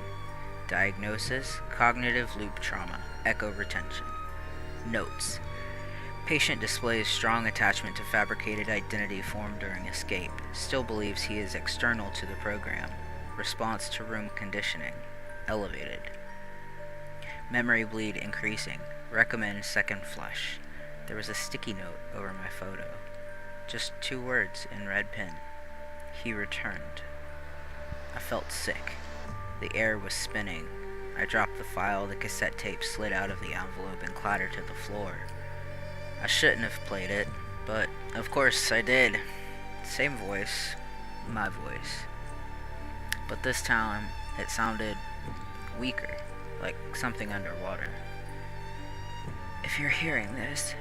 Diagnosis, cognitive loop trauma, echo retention. Notes. Patient displays strong attachment to fabricated identity formed during escape. Still believes he is external to the program. Response to room conditioning. Elevated. Memory bleed increasing. Recommend second flush. There was a sticky note over my photo. Just 2 words in red pen. He returned. I felt sick. The air was spinning. I dropped the file, the cassette tape slid out of the envelope and clattered to the floor. I shouldn't have played it, but of course I did. Same voice, my voice. But this time it sounded weaker, like something underwater. If you're hearing this,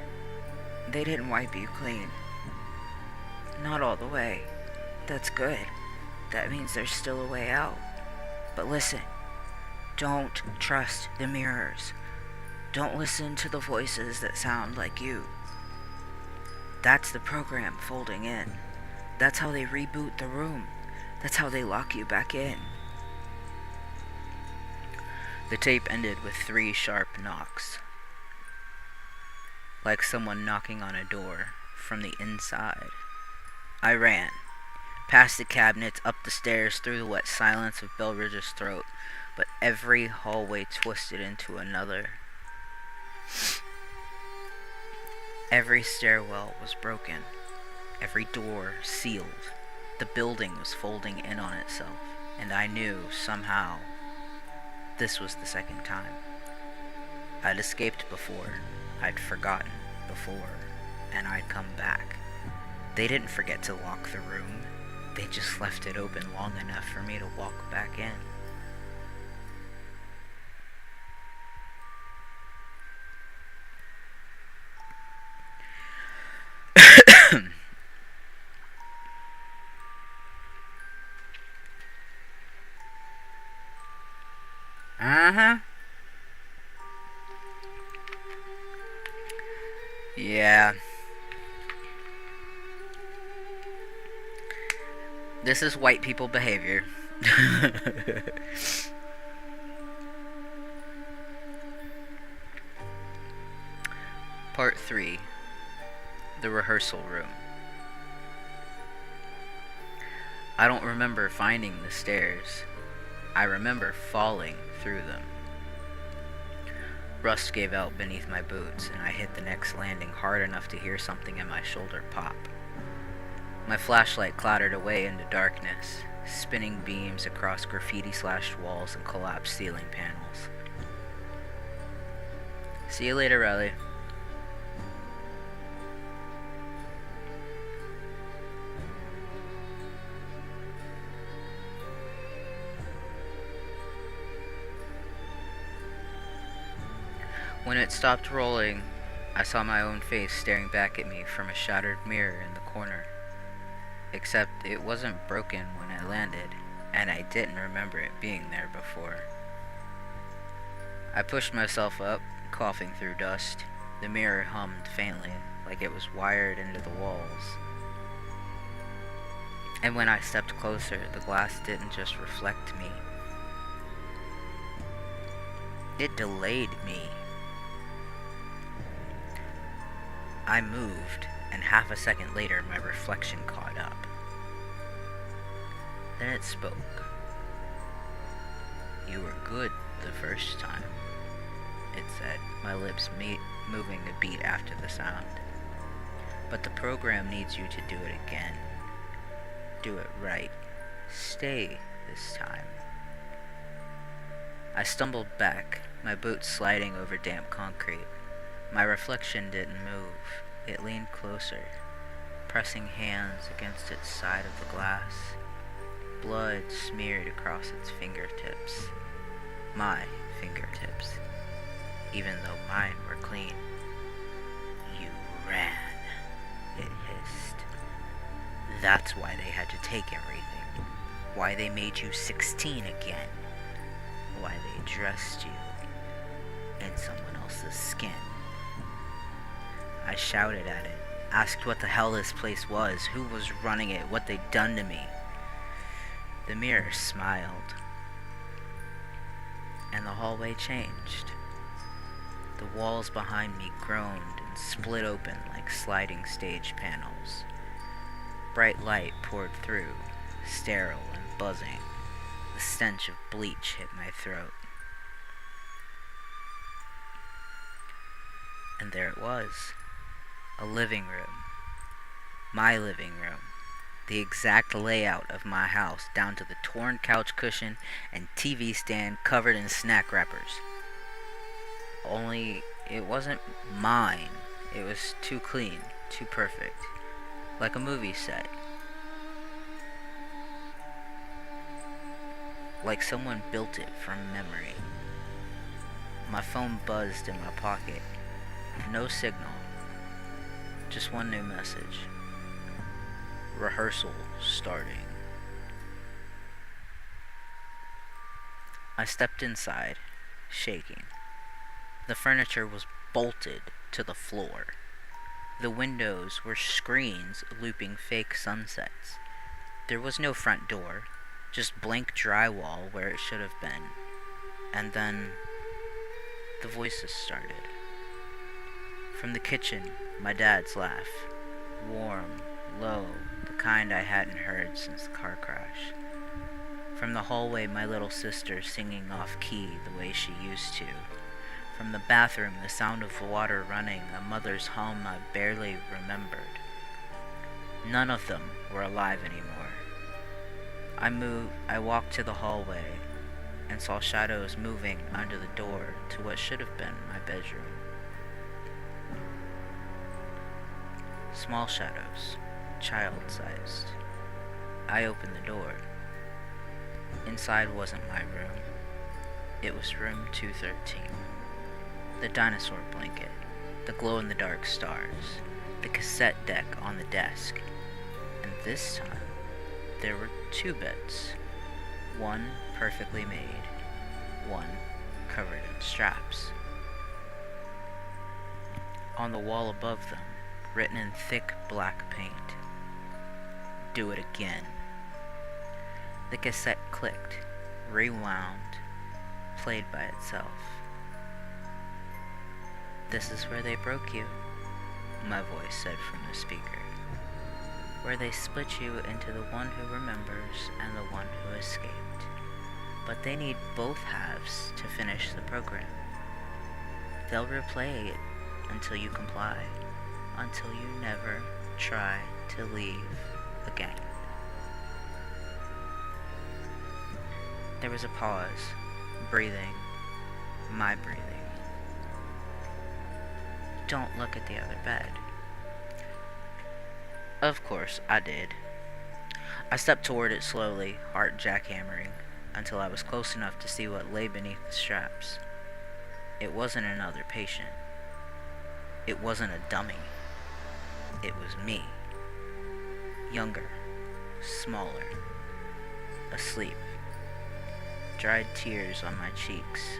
they didn't wipe you clean. Not all the way. That's good. That means there's still a way out. But listen, don't trust the mirrors. Don't listen to the voices that sound like you. That's the program folding in. That's how they reboot the room. That's how they lock you back in. The tape ended with 3 sharp knocks, like someone knocking on a door from the inside. I ran, past the cabinets, up the stairs, through the wet silence of Belridge's throat, but every hallway twisted into another. Every stairwell was broken, every door sealed. The building was folding in on itself, and I knew, somehow, this was the second time. I'd escaped before, I'd forgotten before, and I'd come back. They didn't forget to lock the room. They just left it open long enough for me to walk back in. Uh-huh. Yeah. This is white people behavior. Part 3. The rehearsal room. I don't remember finding the stairs. I remember falling through them. Rust gave out beneath my boots, and I hit the next landing hard enough to hear something in my shoulder pop. My flashlight clattered away into darkness, spinning beams across graffiti-slashed walls and collapsed ceiling panels. See you later, Riley. When it stopped rolling, I saw my own face staring back at me from a shattered mirror in the corner. Except it wasn't broken when I landed, and I didn't remember it being there before. I pushed myself up, coughing through dust. The mirror hummed faintly, like it was wired into the walls. And when I stepped closer, the glass didn't just reflect me. It delayed me. I moved, and half a second later my reflection caught up. Then it spoke. "You were good the first time," it said, my lips moving a beat after the sound. "But the program needs you to do it again. Do it right. Stay this time." I stumbled back, my boots sliding over damp concrete. My reflection didn't move. It leaned closer, pressing hands against its side of the glass. Blood smeared across its fingertips. My fingertips, even though mine were clean. "You ran," it hissed. "That's why they had to take everything. Why they made you 16 again. Why they dressed you in someone else's skin." I shouted at it, asked what the hell this place was, who was running it, what they'd done to me. The mirror smiled, and the hallway changed. The walls behind me groaned and split open like sliding stage panels. Bright light poured through, sterile and buzzing. The stench of bleach hit my throat. And there it was. A living room. My living room. The exact layout of my house, down to the torn couch cushion and TV stand covered in snack wrappers. Only it wasn't mine. It was too clean, too perfect. Like a movie set. Like someone built it from memory. My phone buzzed in my pocket. No signal. Just one new message. Rehearsal starting. I stepped inside, shaking. The furniture was bolted to the floor. The windows were screens looping fake sunsets. There was no front door, just blank drywall where it should have been. And then the voices started. From the kitchen, my dad's laugh. Warm, low, the kind I hadn't heard since the car crash. From the hallway, my little sister singing off key the way she used to. From the bathroom, the sound of water running, a mother's hum I barely remembered. None of them were alive anymore. I walked to the hallway and saw shadows moving under the door to what should have been my bedroom. Small shadows, child-sized. I opened the door. Inside wasn't my room. It was room 213. The dinosaur blanket, the glow-in-the-dark stars, the cassette deck on the desk. And this time, there were 2 beds. One perfectly made, one covered in straps. On the wall above them, written in thick black paint, "Do it again." The cassette clicked, rewound, played by itself. "This is where they broke you," my voice said from the speaker. "Where they split you into the one who remembers and the one who escaped. But they need both halves to finish the program. They'll replay it until you comply, until you never try to leave again." There was a pause, breathing, my breathing. "Don't look at the other bed." Of course, I did. I stepped toward it slowly, heart jackhammering, until I was close enough to see what lay beneath the straps. It wasn't another patient. It wasn't a dummy. It was me. Younger, smaller, asleep. Dried tears on my cheeks.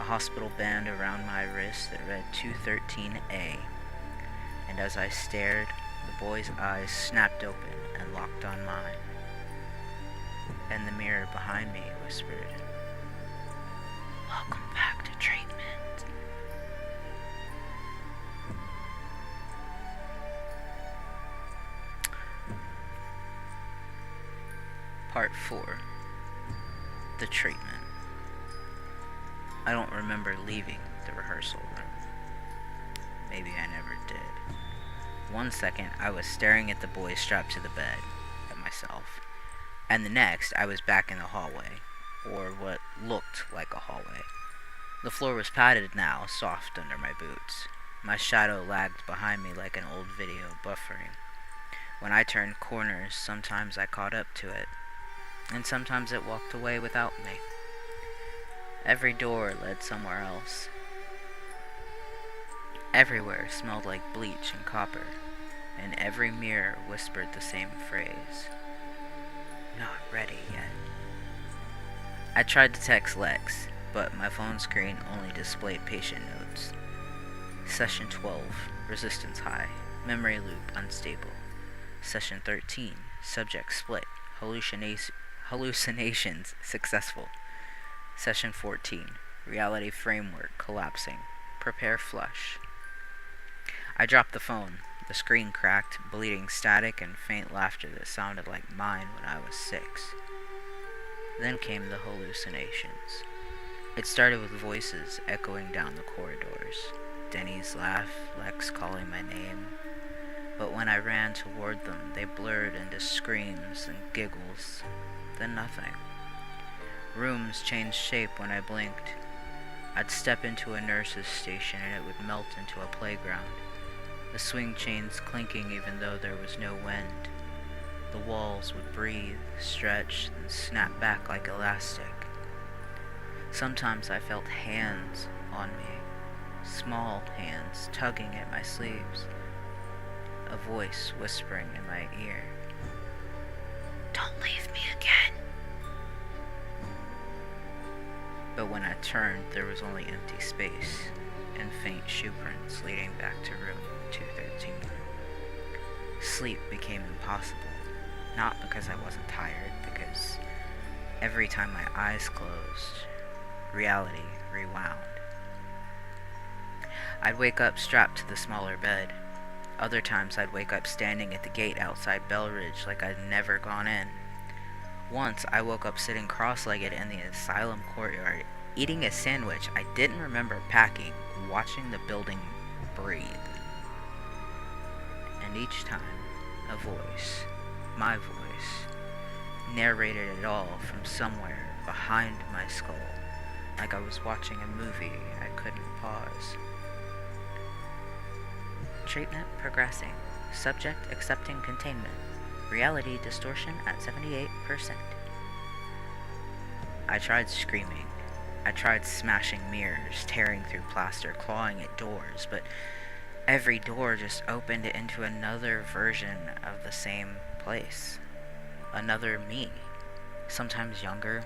A hospital band around my wrist that read 213A. And as I stared, the boy's eyes snapped open and locked on mine. And the mirror behind me whispered, "Welcome back to treatment." Part 4. The treatment. I don't remember leaving the rehearsal room. Maybe I never did. One second, I was staring at the boy strapped to the bed, at myself. And the next, I was back in the hallway, or what looked like a hallway. The floor was padded now, soft under my boots. My shadow lagged behind me like an old video buffering. When I turned corners, sometimes I caught up to it, and sometimes it walked away without me. Every door led somewhere else. Everywhere smelled like bleach and copper, and every mirror whispered the same phrase, "Not ready yet." I tried to text Lex, but my phone screen only displayed patient notes. Session 12, resistance high, memory loop unstable. Session 13, subject split, hallucinations successful. Session 14, reality framework collapsing, prepare flush. I dropped the phone. The screen cracked, bleeding static and faint laughter that sounded like mine when I was 6. Then came the hallucinations. It started with voices echoing down the corridors. Denny's laugh, Lex calling my name. But when I ran toward them, they blurred into screams and giggles, then nothing. Rooms changed shape when I blinked. I'd step into a nurse's station and it would melt into a playground, the swing chains clinking even though there was no wind. The walls would breathe, stretch, and snap back like elastic. Sometimes I felt hands on me, small hands tugging at my sleeves, a voice whispering in my ear, "Don't leave me again." But when I turned, there was only empty space and faint shoe prints leading back to room 213. Sleep became impossible, not because I wasn't tired, because every time my eyes closed, reality rewound. I'd wake up strapped to the smaller bed. Other times I'd wake up standing at the gate outside Belridge like I'd never gone in. Once I woke up sitting cross-legged in the asylum courtyard, eating a sandwich I didn't remember packing, watching the building breathe. And each time, a voice, my voice, narrated it all from somewhere behind my skull, like I was watching a movie I couldn't pause. Treatment progressing. Subject accepting containment. Reality distortion at 78%. I tried screaming. I tried smashing mirrors, tearing through plaster, clawing at doors, but every door just opened into another version of the same place. Another me. Sometimes younger,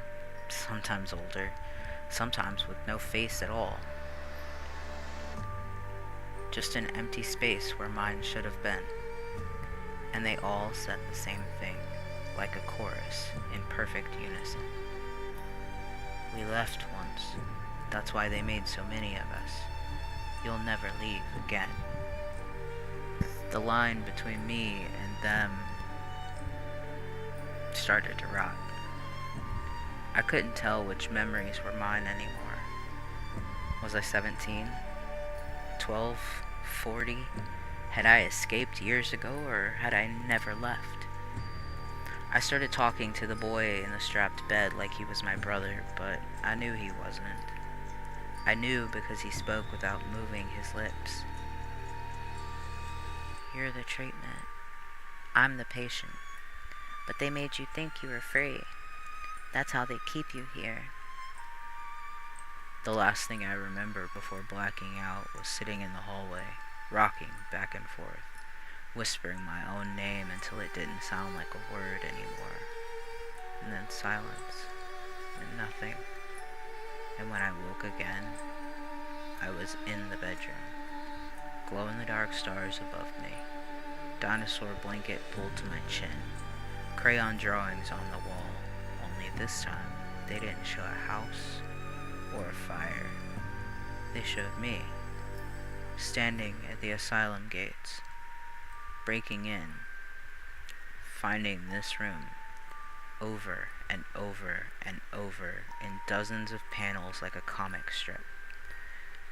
sometimes older, sometimes with no face at all. Just an empty space where mine should have been. And they all said the same thing, like a chorus, in perfect unison. We left once. That's why they made so many of us. You'll never leave again. The line between me and them started to rot. I couldn't tell which memories were mine anymore. Was I 17? 12? 40? Had I escaped years ago, or had I never left? I started talking to the boy in the strapped bed like he was my brother, but I knew he wasn't. I knew because he spoke without moving his lips. You're the treatment. I'm the patient. But they made you think you were free. That's how they keep you here. The last thing I remember before blacking out was sitting in the hallway, rocking back and forth, whispering my own name until it didn't sound like a word anymore. And then silence, and nothing. And when I woke again, I was in the bedroom. Glow-in-the-dark stars above me. Dinosaur blanket pulled to my chin. Crayon drawings on the wall. Only this time, they didn't show a house or a fire. They showed me, standing at the asylum gates, breaking in, finding this room over and over and over in dozens of panels like a comic strip.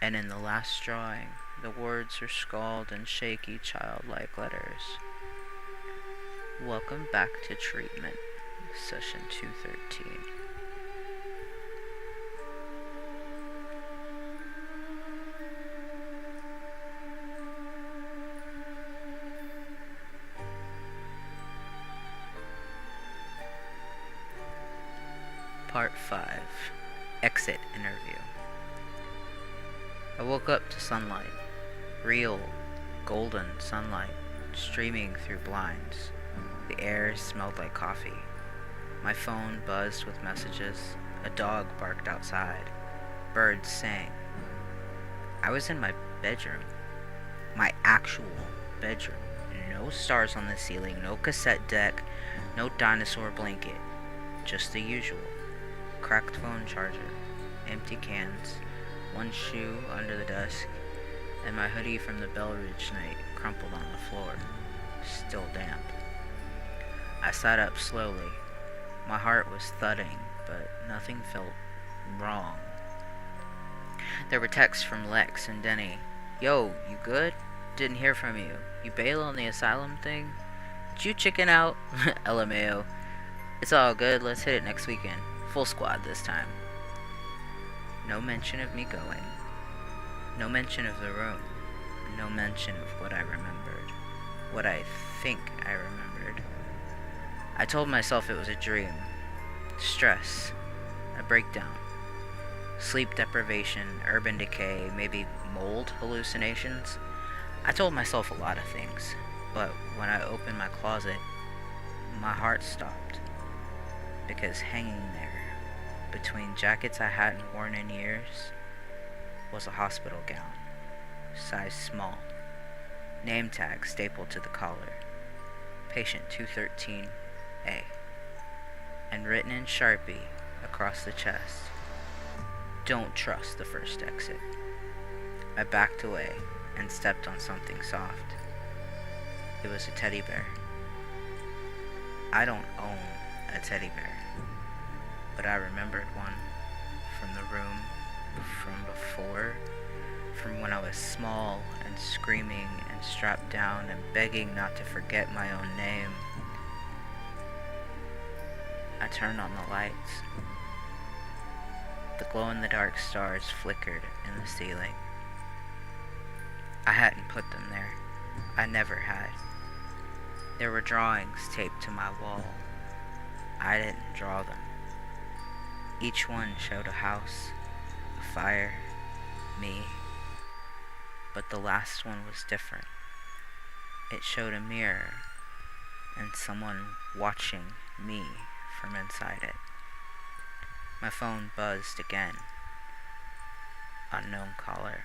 And in the last drawing, the words are scrawled in shaky childlike letters. Welcome back to treatment, session 213. Part 5. Exit interview. I woke up to sunlight. Real, golden sunlight streaming through blinds. The air smelled like coffee. My phone buzzed with messages. A dog barked outside. Birds sang. I was in my bedroom. My actual bedroom. No stars on the ceiling, no cassette deck, no dinosaur blanket. Just the usual. Cracked phone charger, empty cans, one shoe under the desk, and my hoodie from the Belridge night crumpled on the floor, still damp. I sat up slowly. My heart was thudding, but nothing felt wrong. There were texts from Lex and Denny. Yo, you good? Didn't hear from you. You bail on the asylum thing? Did you chicken out? LMAO. It's all good, let's hit it next weekend. Full squad this time. No mention of me going. No mention of the room. No mention of what I remembered. What I think I remembered. I told myself it was a dream. Stress. A breakdown. Sleep deprivation, urban decay, maybe mold hallucinations. I told myself a lot of things, but when I opened my closet, my heart stopped. Because hanging there, between jackets I hadn't worn in years, was a hospital gown, size small, name tag stapled to the collar, patient 213A, and written in Sharpie across the chest, don't trust the first exit. I backed away and stepped on something soft. It was a teddy bear. I don't own a teddy bear, but I remembered one from the room, from before, from when I was small and screaming and strapped down and begging not to forget my own name. I turned on the lights. The glow-in-the-dark stars flickered in the ceiling. I hadn't put them there. I never had. There were drawings taped to my wall. I didn't draw them. Each one showed a house, a fire, me. But the last one was different. It showed a mirror and someone watching me from inside it. My phone buzzed again. Unknown caller.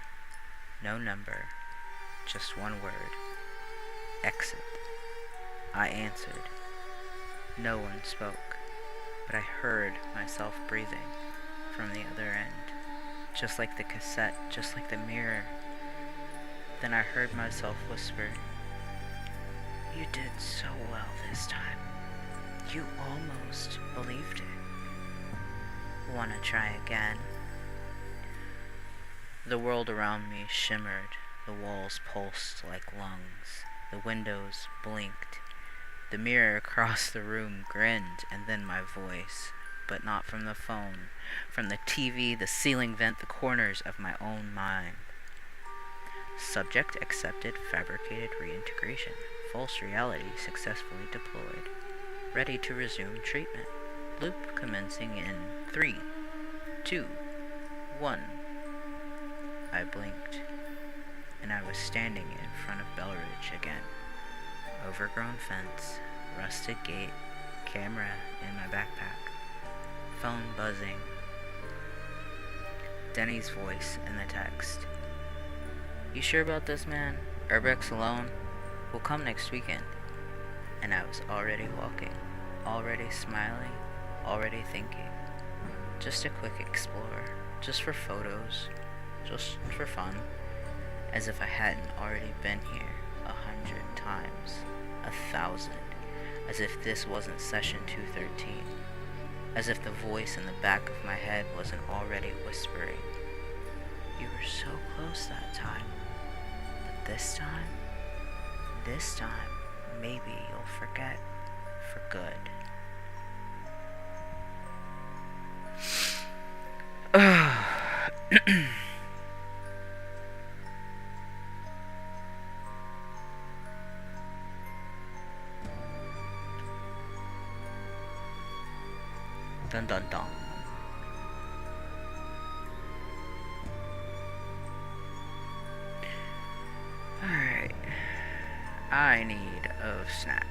No number. Just one word. Exit. I answered. No one spoke, but I heard myself breathing from the other end. Just like the cassette, just like the mirror. Then I heard myself whisper, "You did so well this time. You almost believed it. Wanna try again?" The world around me shimmered. The walls pulsed like lungs. The windows blinked. The mirror across the room grinned, and then my voice, but not from the phone, from the TV, the ceiling vent, the corners of my own mind. Subject accepted fabricated reintegration. False reality successfully deployed. Ready to resume treatment. Loop commencing in 3, 2, 1. I blinked, and I was standing in front of Belridge again. Overgrown fence, rusted gate, camera in my backpack, phone buzzing. Denny's voice in the text. "You sure about this, man? Urbex alone? We'll come next weekend." And I was already walking, already smiling, already thinking. Just a quick explore, just for photos, just for fun, as if I hadn't already been here 100 times, 1,000, as if this wasn't session 213, as if the voice in the back of my head wasn't already whispering, "You were so close that time, but this time, maybe you'll forget for good." Dun dun dun. Alright. I need a snack.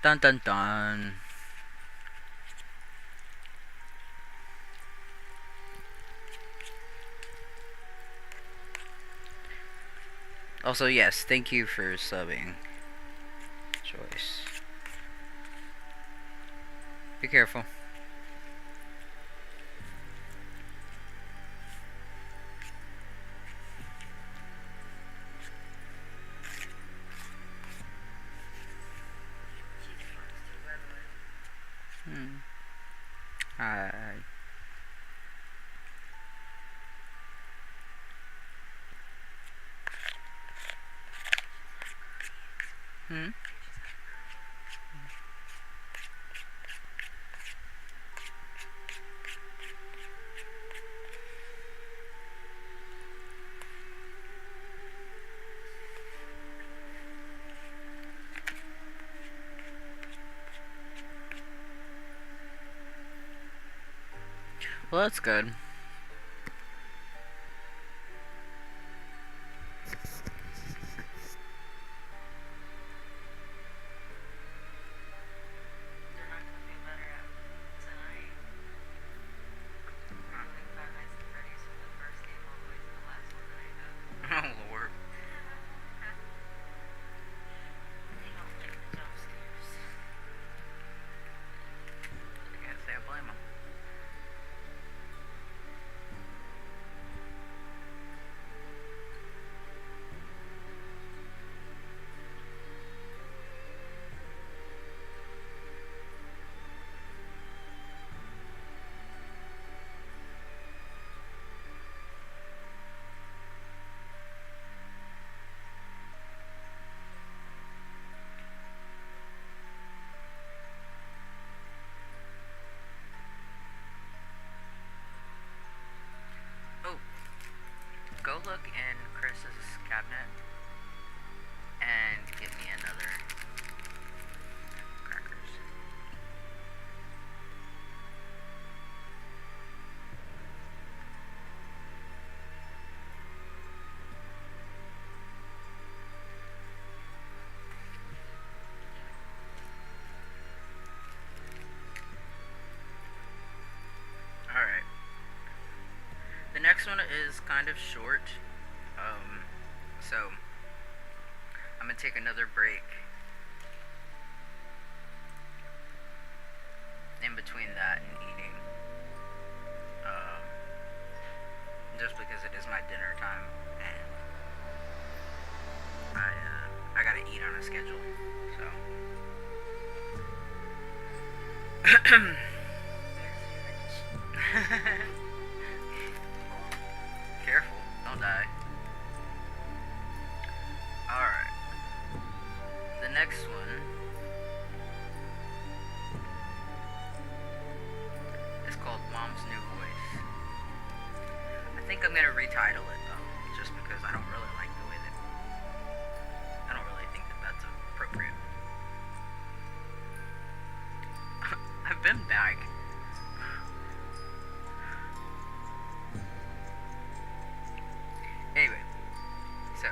Dun dun dun. Also, yes, thank you for subbing, Joyce. Be careful. Hmm. Hi. Hmm. Well, that's good. You're not gonna feel better tonight. I'm playing Five Nights at Freddy's from the first game all the way to the last one that I have. Oh Lord. They don't like the jump scares. I can't say I blame him. Oh, go look in Chris's cabinet and get me another crackers. Alright. The next one is kind of short. So I'm gonna take another break in between that and eating. Just because it is my dinner time and I gotta eat on a schedule. So careful, don't die. Alright. The next one is called Mom's New Voice. I think I'm gonna retitle it though, just because I don't really like the way that I don't really think that that's appropriate. I've been back. Anyway, so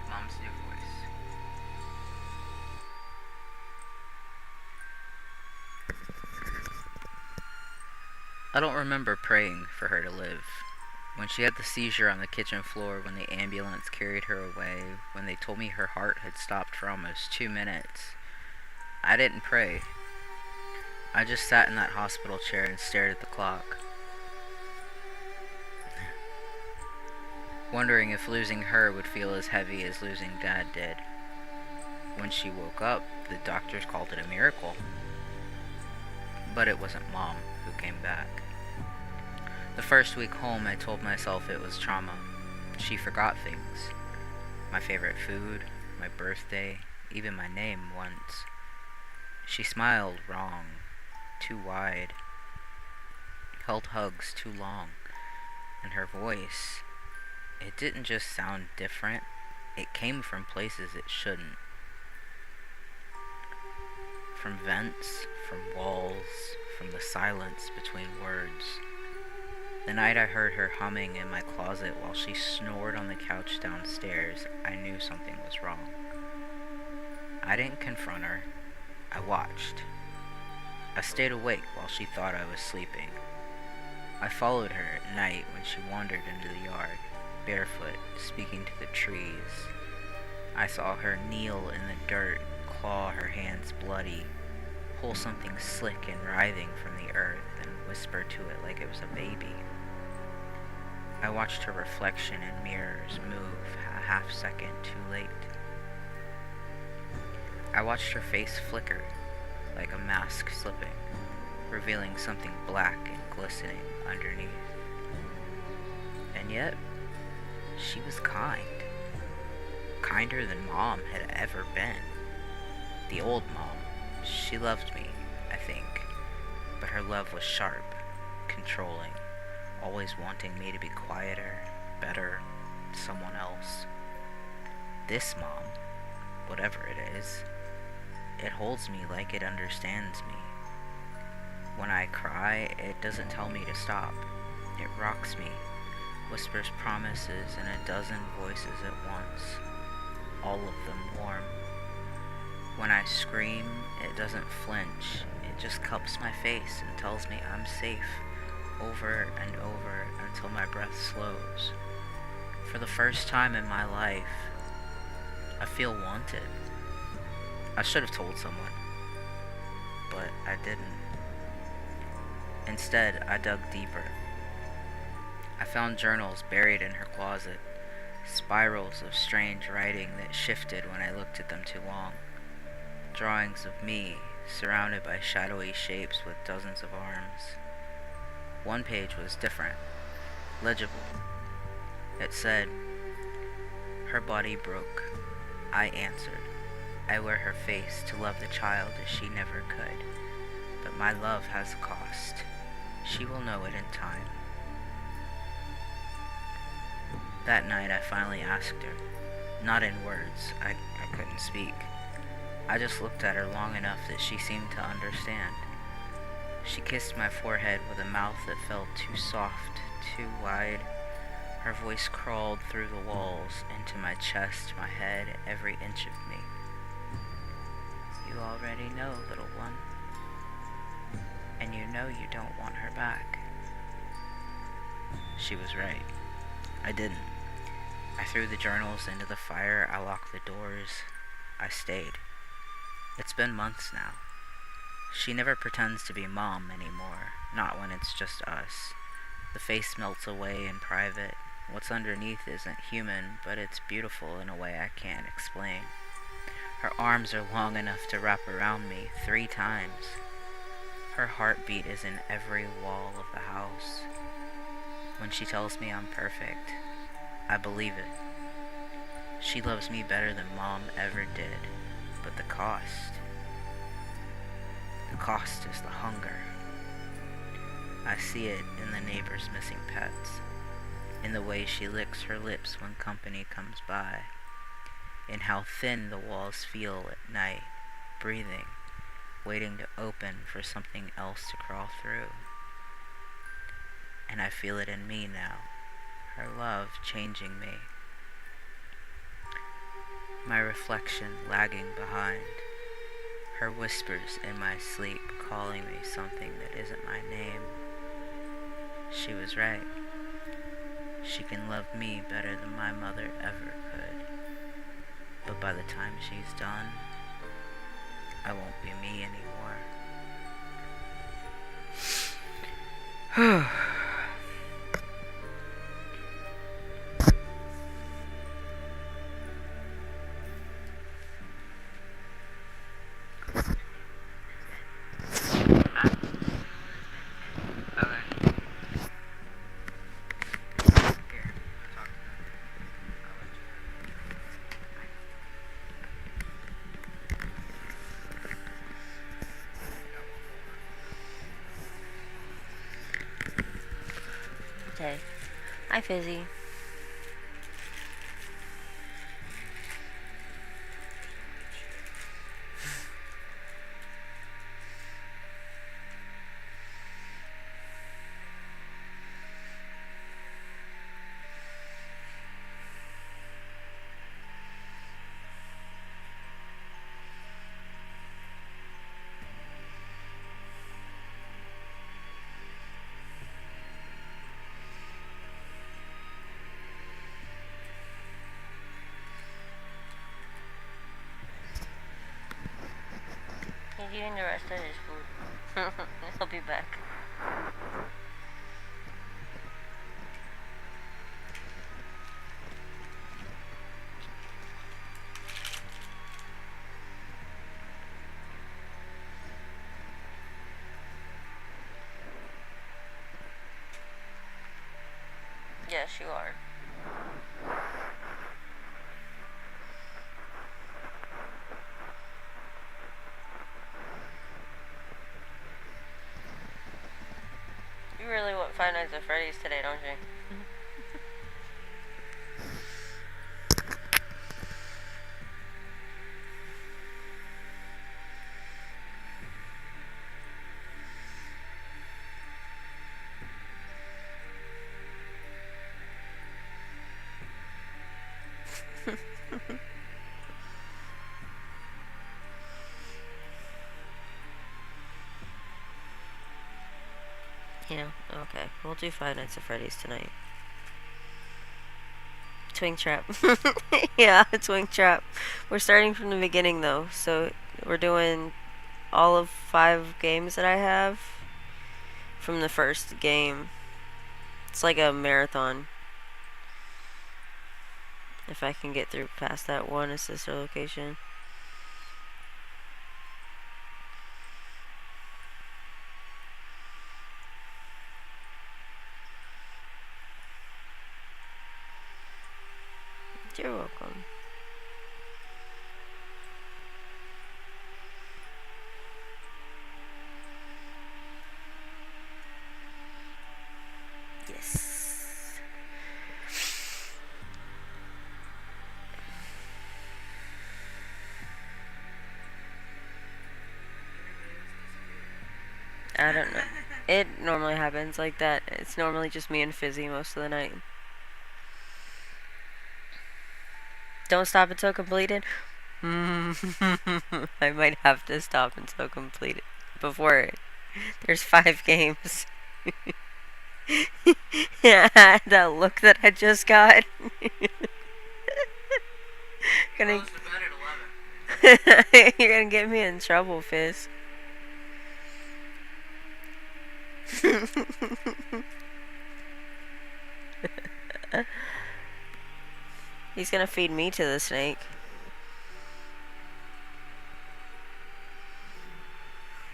Mom's New Voice. I don't remember praying for her to live. When she had the seizure on the kitchen floor, when the ambulance carried her away, when they told me her heart had stopped for almost 2 minutes, I didn't pray. I just sat in that hospital chair and stared at the clock, wondering if losing her would feel as heavy as losing Dad did. When she woke up, the doctors called it a miracle. But it wasn't Mom who came back. The first week home, I told myself it was trauma. She forgot things. My favorite food, my birthday, even my name once. She smiled wrong, too wide, held hugs too long, and her voice, it didn't just sound different, it came from places it shouldn't. From vents, from walls, from the silence between words. The night I heard her humming in my closet while she snored on the couch downstairs, I knew something was wrong. I didn't confront her. I watched. I stayed awake while she thought I was sleeping. I followed her at night when she wandered into the yard, barefoot, speaking to the trees. I saw her kneel in the dirt, claw her hands bloody, pull something slick and writhing from the earth, and whisper to it like it was a baby. I watched her reflection in mirrors move a half second too late. I watched her face flicker like a mask slipping, revealing something black and glistening underneath. And yet, she was kind. Kinder than Mom had ever been. The old Mom, she loved me, I think, but her love was sharp, controlling, always wanting me to be quieter, better, someone else. This Mom, whatever it is, it holds me like it understands me. When I cry, it doesn't tell me to stop. It rocks me, whispers promises in a dozen voices at once, all of them warm. When I scream, it doesn't flinch. It just cups my face and tells me I'm safe, over and over until my breath slows. For the first time in my life, I feel wanted. I should have told someone, but I didn't. Instead, I dug deeper. I found journals buried in her closet, spirals of strange writing that shifted when I looked at them too long. Drawings of me, surrounded by shadowy shapes with dozens of arms. One page was different, legible. It said, "Her body broke. I answered. I wear her face to love the child as she never could. But my love has a cost. She will know it in time." That night I finally asked her, not in words, I couldn't speak. I just looked at her long enough that she seemed to understand. She kissed my forehead with a mouth that felt too soft, too wide. Her voice crawled through the walls, into my chest, my head, every inch of me. "You already know, little one. And you know you don't want her back." She was right. I didn't. I threw the journals into the fire, I locked the doors. I stayed. It's been months now. She never pretends to be Mom anymore, not when it's just us. The face melts away in private. What's underneath isn't human, but it's beautiful in a way I can't explain. Her arms are long enough to wrap around me 3 times. Her heartbeat is in every wall of the house. When she tells me I'm perfect, I believe it. She loves me better than Mom ever did, but the cost is the hunger. I see it in the neighbor's missing pets, in the way she licks her lips when company comes by, in how thin the walls feel at night, breathing, waiting to open for something else to crawl through. And I feel it in me now, her love changing me. My reflection lagging behind, her whispers in my sleep calling me something that isn't my name. She was right. She can love me better than my mother ever could. But by the time she's done, I won't be me anymore. Okay. Hi, Fizzy. eating the rest of his food. I'll be back. Yes, you are. You really want Five Nights at Freddy's today, don't you? Yeah, okay. We'll do Five Nights at Freddy's tonight. Twing Trap. Yeah, Twing Trap. We're starting from the beginning though, so we're doing all of 5 games that I have from the first game. It's like a marathon. If I can get through past that one sister location. You're welcome. Yes. I don't know. It normally happens like that. It's normally just me and Fizzy most of the night. Don't stop until completed. I might have to stop until completed before there's 5 games. Yeah, that look that I just got. Gonna, you're gonna get me in trouble, Fizz. He's gonna feed me to the snake.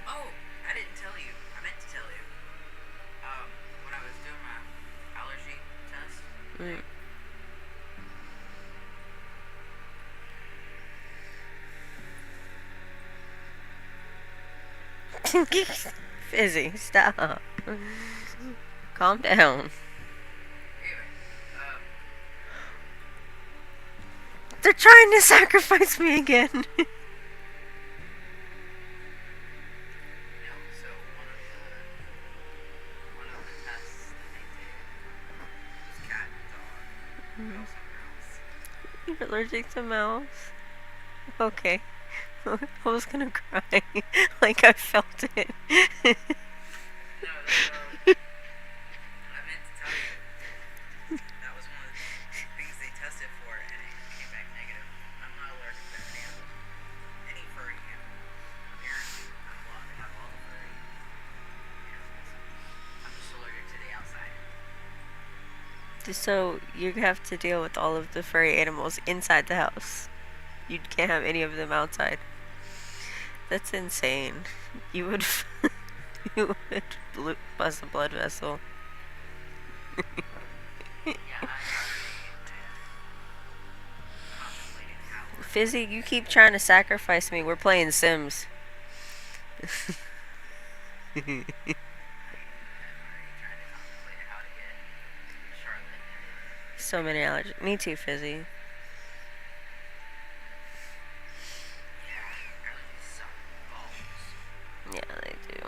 Oh, I didn't tell you. I meant to tell you. When I was doing my allergy test. Fizzy, stop. Calm down. They're trying to sacrifice me again. No, so one of the tests that they did was cat and dog. Also mouse. You're allergic to mouse? Okay. I was gonna cry. Like I felt it. No, I meant to tell you. That was one of the things they tested for, and it came back negative. I'm not allergic to any of them. Any furry animal. Apparently, I'm allowed to have all the furry animals. I'm just allergic to the outside. So you have to deal with all of the furry animals inside the house. You can't have any of them outside. That's insane. You would you would bust a blood vessel. Yeah, Fizzy, you keep trying to sacrifice me. We're playing Sims. So many allergies. Me too, Fizzy. Yeah, they do.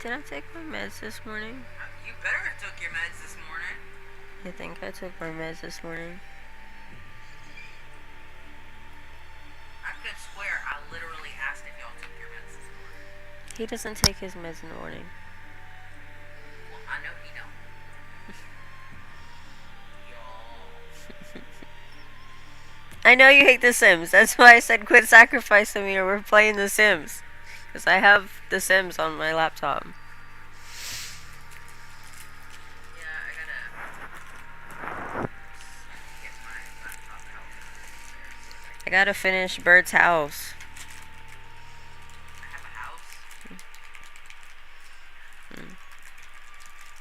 Did I take my meds this morning? You better have took your meds this morning. I think I took my meds this morning. I could swear I literally asked if y'all took your meds this morning. He doesn't take his meds in the morning. Well, I know he don't. I know you hate The Sims. That's why I said quit sacrificing me or we're playing The Sims. Because I have The Sims on my laptop. Yeah, I gotta get my laptop out there so that I gotta finish Bird's house. I have a house.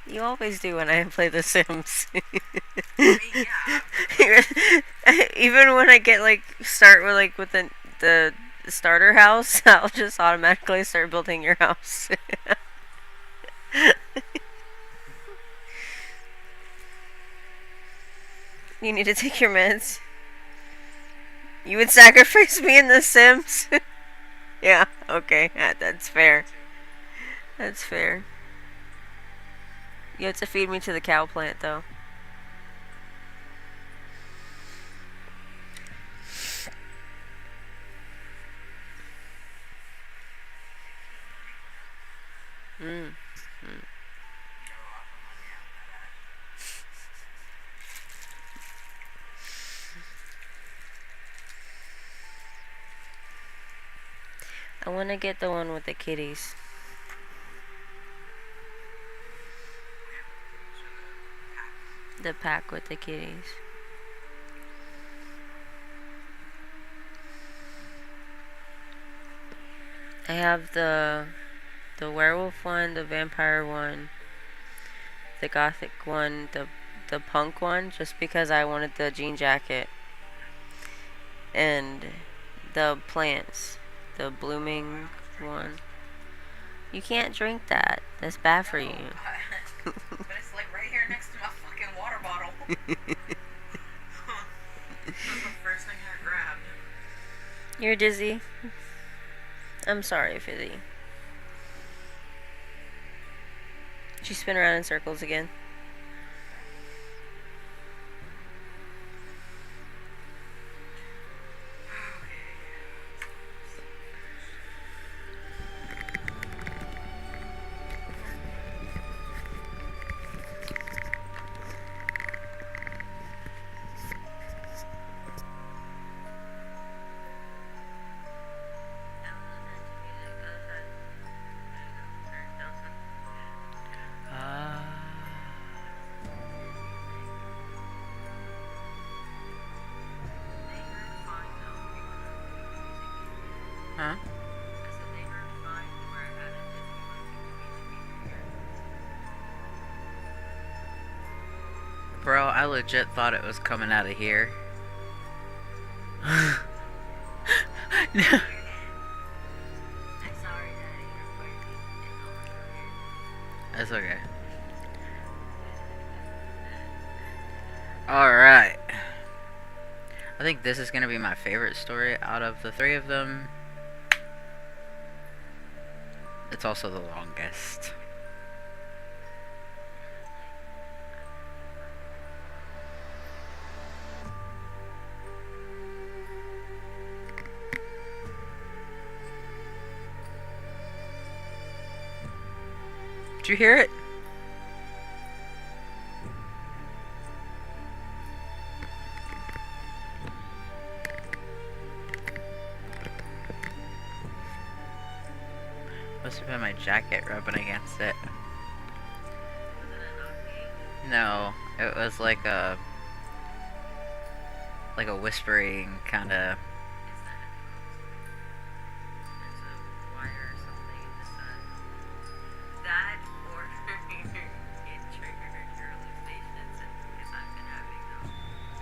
You always do when I play The Sims. I mean, yeah. Even when I get start with the starter house, I'll just automatically start building your house. You need to take your meds. You would sacrifice me in The Sims? Yeah, okay, that's fair. That's fair. You have to feed me to the cow plant, though. Mm. I want to get the one with the kitties. The pack with the kitties. I have the werewolf one, the vampire one, the gothic one, the punk one, just because I wanted the jean jacket, and the plants, the blooming one. You can't drink that. That's bad for you. But it's like right here next to my fucking water bottle. That's the first thing I grabbed. You're dizzy. I'm sorry, Fizzy. She spin around in circles again. Huh? Bro, I legit thought it was coming out of here. No. That's okay. Alright. I think this is gonna be my favorite story out of the three of them. It's also the longest. Did you hear it? Must have been my jacket rubbing against it. No, it was like a whispering kind of.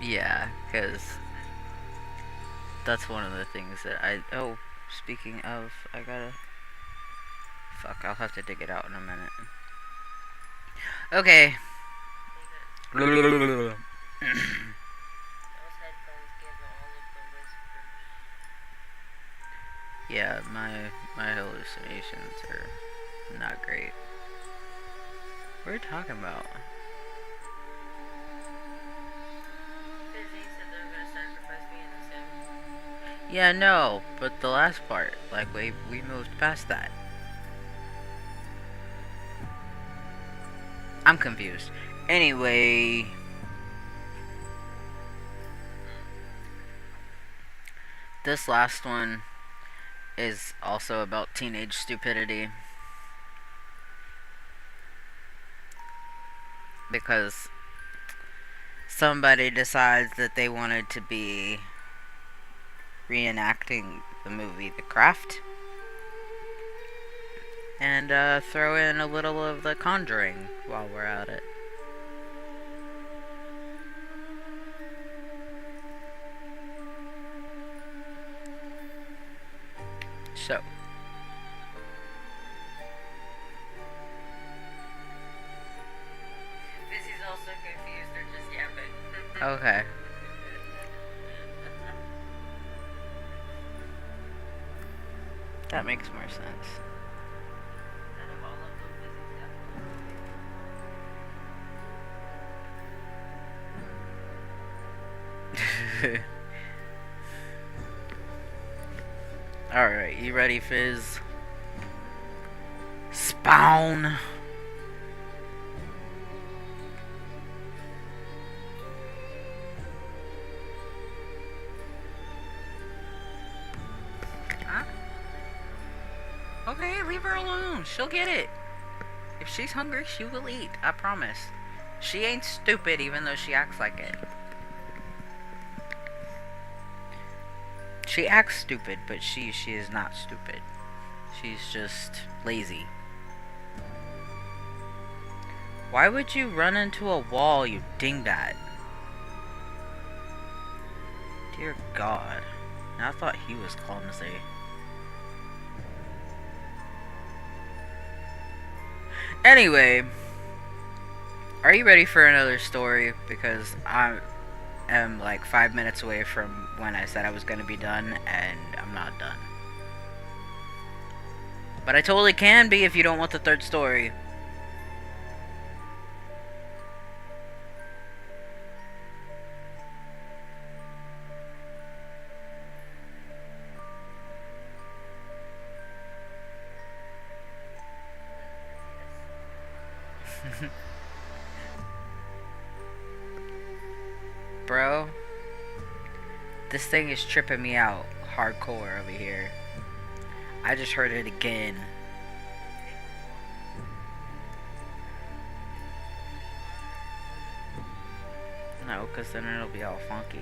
Yeah, because that's one of the things that I. Oh, speaking of, I gotta. Fuck, I'll have to dig it out in a minute. Okay. Yeah, my hallucinations are not great. What are you talking about? Yeah, no, but the last part, like we moved past that. I'm confused. Anyway, This last one is also about teenage stupidity. Because somebody decides that they wanted to be reenacting the movie The Craft. And throw in a little of The Conjuring while we're at it. So. Busy's also confused. They're just yapping. Okay. That makes more sense. Out of all of them, Busy's definitely. Alright, you ready, Fizz? Spawn! Huh? Okay, leave her alone. She'll get it. If she's hungry, she will eat. I promise. She ain't stupid even though she acts like it. She acts stupid, but she is not stupid. She's just lazy. Why would you run into a wall, you dingbat? Dear God. I thought he was clumsy. Anyway, are you ready for another story? Because I am like 5 minutes away from when I said I was going to be done, and I'm not done. But I totally can be if you don't want the third story. Bro, this thing is tripping me out hardcore over here. I just heard it again. No, because then it'll be all funky.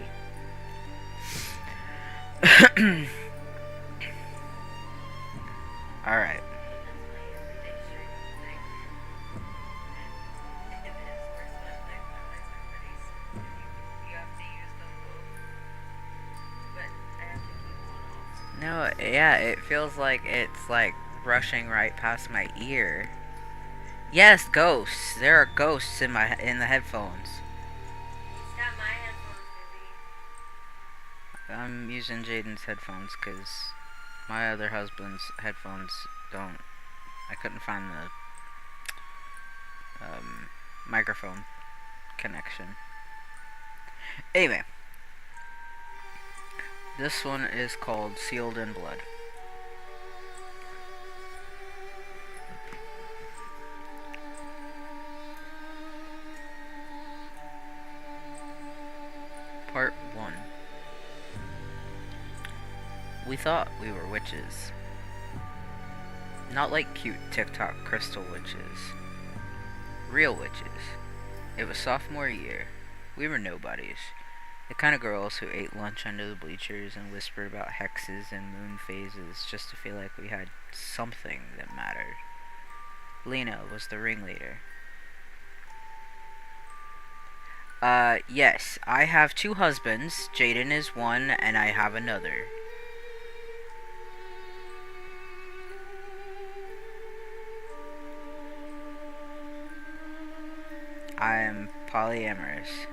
Alright. No, yeah, it feels like it's like rushing right past my ear. Yes, ghosts. There are ghosts in the headphones. It's got my headphones, Busy. I'm using Jaden's headphones because my other husband's headphones don't. I couldn't find the microphone connection. Anyway, this one is called Sealed in Blood. Part 1. We thought we were witches. Not like cute TikTok crystal witches. Real witches. It was sophomore year. We were nobodies. The kind of girls who ate lunch under the bleachers and whispered about hexes and moon phases just to feel like we had something that mattered. Lena was the ringleader. Yes, I have 2 husbands. Jaden is one, and I have another. I am polyamorous.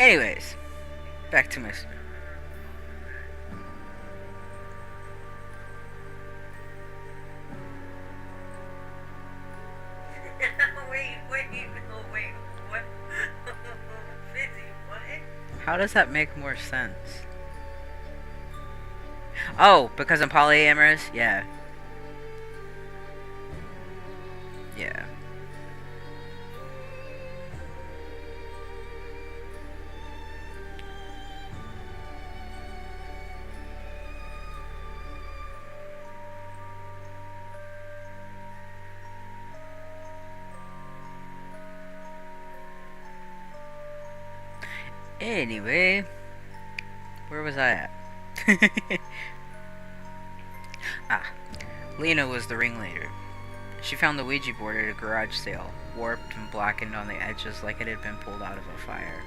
Anyways, back to my story. wait, what? Busy, what? How does that make more sense? Oh, because I'm polyamorous? Yeah. Yeah. Anyway, where was I at? Ah, Lena was the ringleader. She found the Ouija board at a garage sale, warped and blackened on the edges like it had been pulled out of a fire.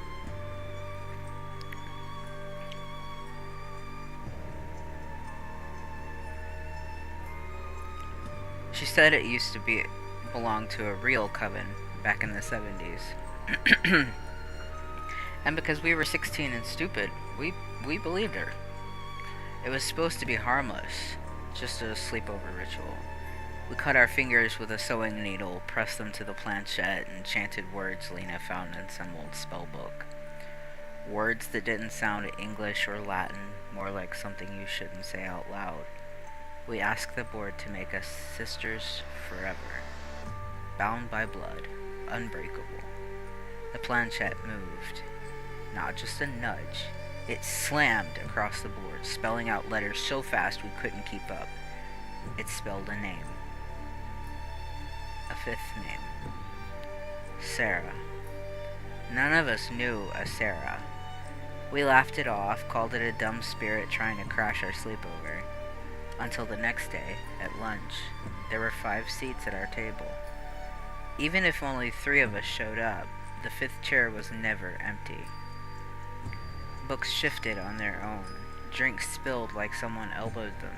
She said it used to belong to a real coven back in the 70s. And because we were 16 and stupid, we believed her. It was supposed to be harmless, just a sleepover ritual. We cut our fingers with a sewing needle, pressed them to the planchette, and chanted words Lena found in some old spell book. Words that didn't sound English or Latin, more like something you shouldn't say out loud. We asked the board to make us sisters forever, bound by blood, unbreakable. The planchette moved. Not just a nudge. It slammed across the board, spelling out letters so fast we couldn't keep up. It spelled a name. A fifth name. Sarah. None of us knew a Sarah. We laughed it off, called it a dumb spirit trying to crash our sleepover. Until the next day, at lunch, there were 5 seats at our table. Even if only 3 of us showed up, the 5th chair was never empty. Books shifted on their own. Drinks spilled like someone elbowed them.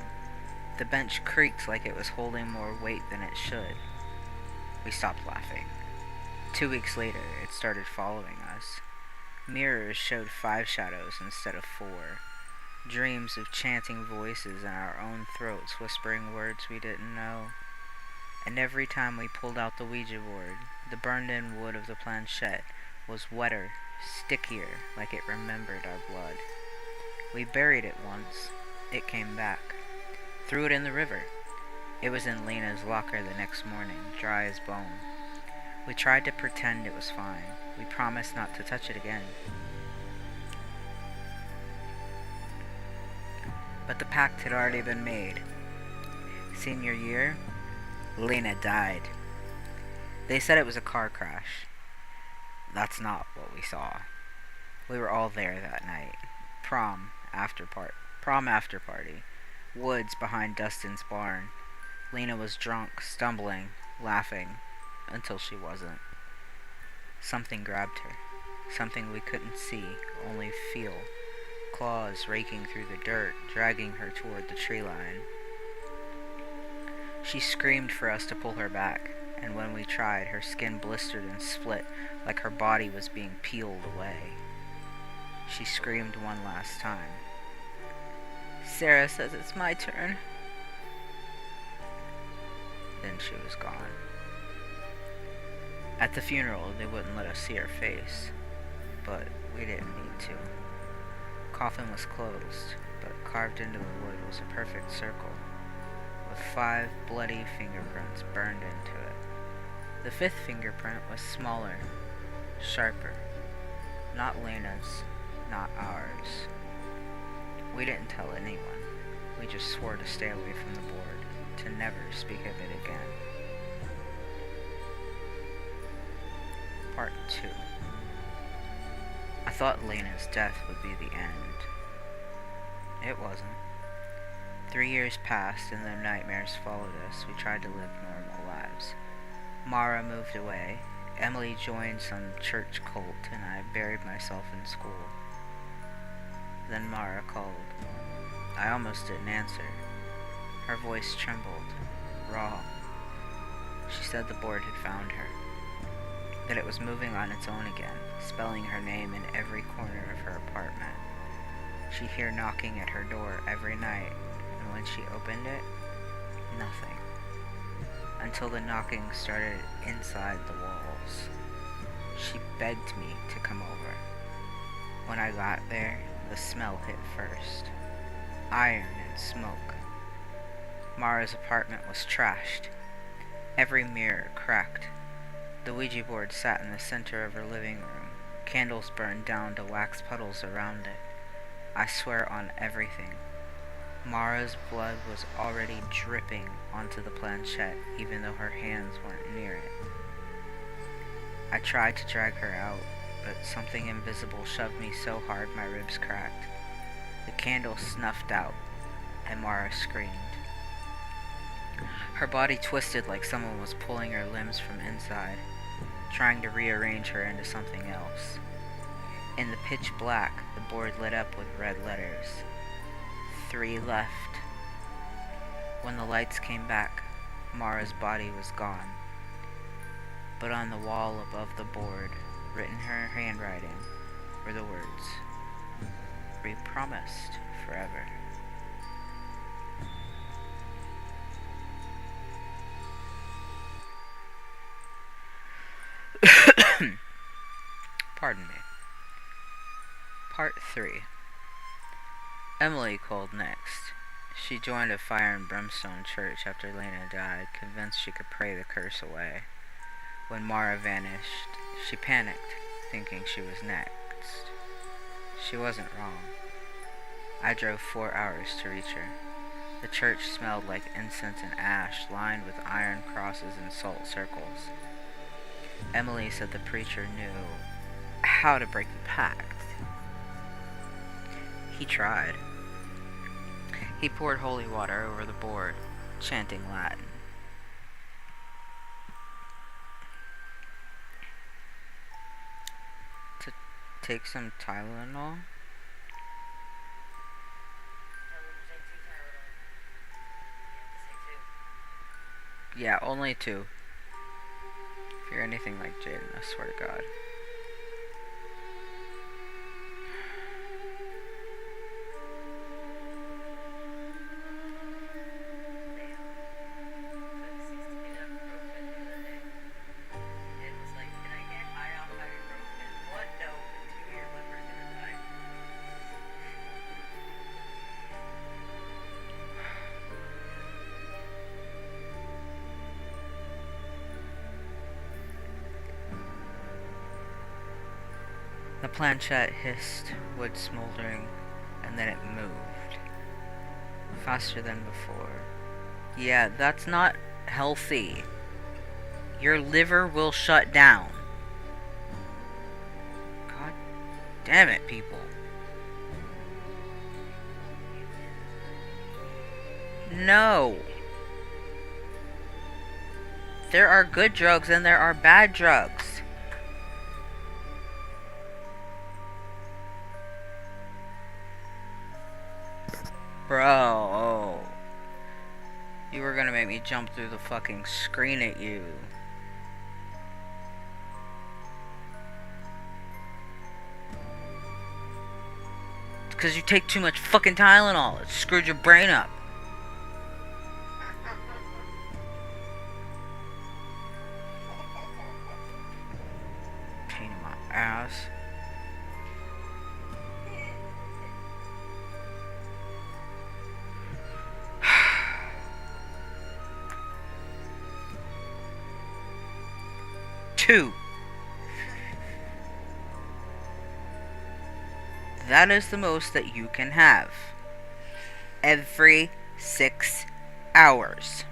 The bench creaked like it was holding more weight than it should. We stopped laughing. 2 weeks later, it started following us. Mirrors showed 5 shadows instead of 4. Dreams of chanting voices in our own throats whispering words we didn't know. And every time we pulled out the Ouija board, the burned-in wood of the planchette was wetter, stickier, like it remembered our blood. We buried it once. It came back. Threw it in the river. It was in Lena's locker the next morning, dry as bone. We tried to pretend it was fine. We promised not to touch it again. But the pact had already been made. Senior year, Lena died. They said it was a car crash. That's not what we saw. We were all there that night. Prom after party. Woods behind Dustin's barn. Lena was drunk, stumbling, laughing, until she wasn't. Something grabbed her. Something we couldn't see, only feel. Claws raking through the dirt, dragging her toward the tree line. She screamed for us to pull her back, and when we tried, her skin blistered and split like her body was being peeled away. She screamed one last time. Sarah says it's my turn. Then she was gone. At the funeral, they wouldn't let us see her face, but we didn't need to. Coffin was closed, but carved into the wood was a perfect circle, with 5 bloody fingerprints burned into it. The 5th fingerprint was smaller, sharper. Not Lena's, not ours. We didn't tell anyone. We just swore to stay away from the board, to never speak of it again. Part 2. I thought Lena's death would be the end. It wasn't. 3 years passed and the nightmares followed us. We tried to live normal lives. Mara moved away. Emily joined some church cult and I buried myself in school. Then Mara called. I almost didn't answer. Her voice trembled, raw. She said the board had found her. That it was moving on its own again, spelling her name in every corner of her apartment. She'd hear knocking at her door every night, and when she opened it, nothing. Until the knocking started inside the walls. She begged me to come over. When I got there, the smell hit first. iron and smoke. Mara's apartment was trashed. Every mirror cracked. The Ouija board sat in the center of her living room. Candles burned down to wax puddles around it. I swear on everything. Mara's blood was already dripping onto the planchette, even though her hands weren't near it. I tried to drag her out, but something invisible shoved me so hard my ribs cracked. The candle snuffed out, and Mara screamed. Her body twisted like someone was pulling her limbs from inside, trying to rearrange her into something else. In the pitch black, the board lit up with red letters. 3 left. When the lights came back, Mara's body was gone. But on the wall above the board, written in her handwriting, were the words, "We promised forever." Pardon me. Part 3. Emily called next. She joined a fire and brimstone church after Lena died, convinced she could pray the curse away. When Mara vanished, she panicked, thinking she was next. She wasn't wrong. I drove 4 hours to reach her. The church smelled like incense and ash, lined with iron crosses and salt circles. Emily said the preacher knew how to break the pact. He tried. He poured holy water over the board, chanting Latin. To take some Tylenol? Yeah, only 2. If you're anything like Jaden, I swear to God. The planchette hissed, wood smoldering, and then it moved. Faster than before. Yeah, that's not healthy. Your liver will shut down. God damn it, people. No. There are good drugs and there are bad drugs. Bro, oh. You were gonna make me jump through the fucking screen at you. It's because you take too much fucking Tylenol. It screwed your brain up. Pain in my ass. Two. That is the most that you can have. Every 6 hours.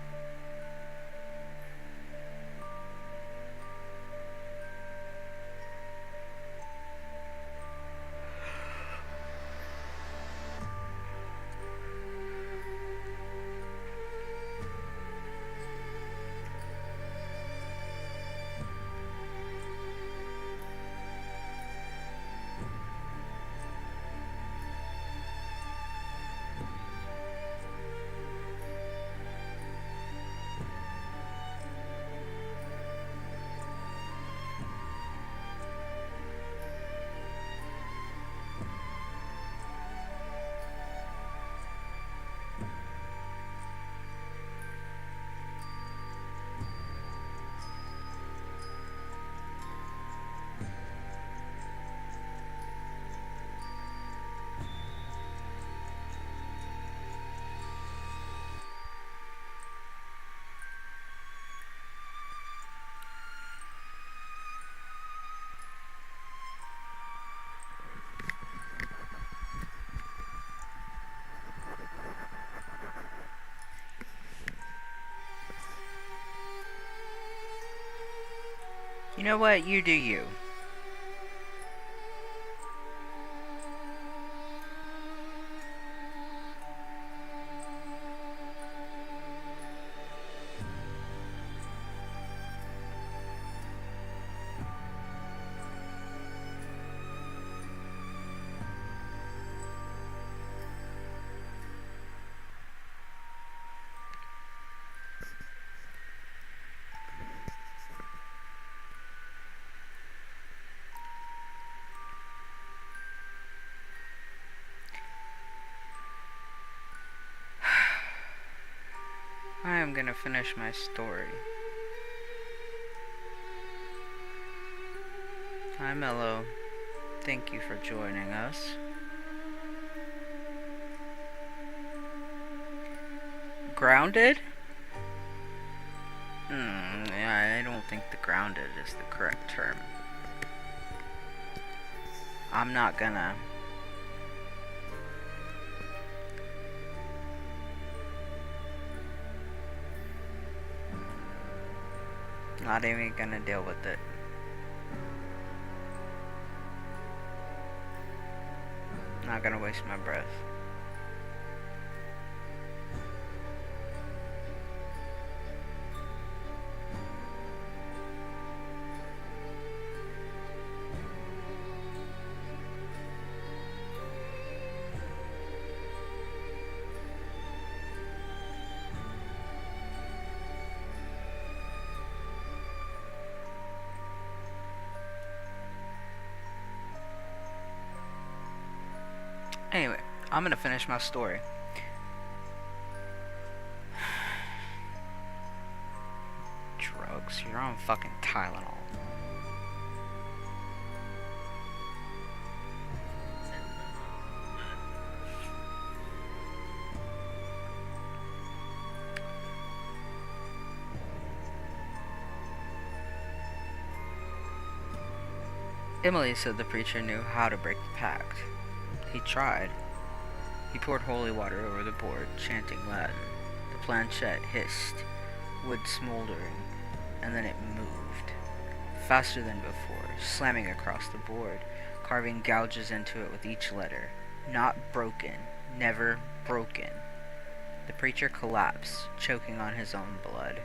You know what? You do you. I am gonna finish my story. Hi, Mello. Thank you for joining us. Grounded? Yeah, I don't think the grounded is the correct term. I'm not gonna. Not even gonna deal with it. Not gonna waste my breath. Anyway, I'm gonna finish my story. Drugs? You're on fucking Tylenol. Emily said the preacher knew how to break the pact. He tried. He poured holy water over the board, chanting Latin. The planchette hissed, wood smoldering, and then it moved. Faster than before, slamming across the board, carving gouges into it with each letter. Not broken, never broken. The preacher collapsed, choking on his own blood,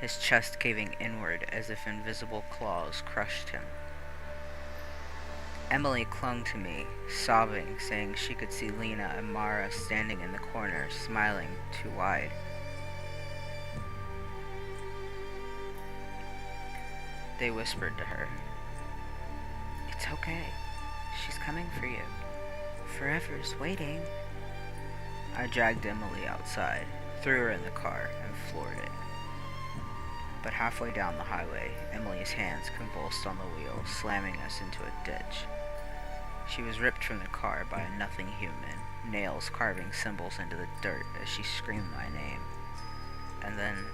his chest caving inward as if invisible claws crushed him. Emily clung to me, sobbing, saying she could see Lena and Mara standing in the corner, smiling too wide. They whispered to her, "It's okay. She's coming for you. Forever's waiting." I dragged Emily outside, threw her in the car, and floored it. But halfway down the highway, Emily's hands convulsed on the wheel, slamming us into a ditch. She was ripped from the car by a nothing human, nails carving symbols into the dirt as she screamed my name. And then,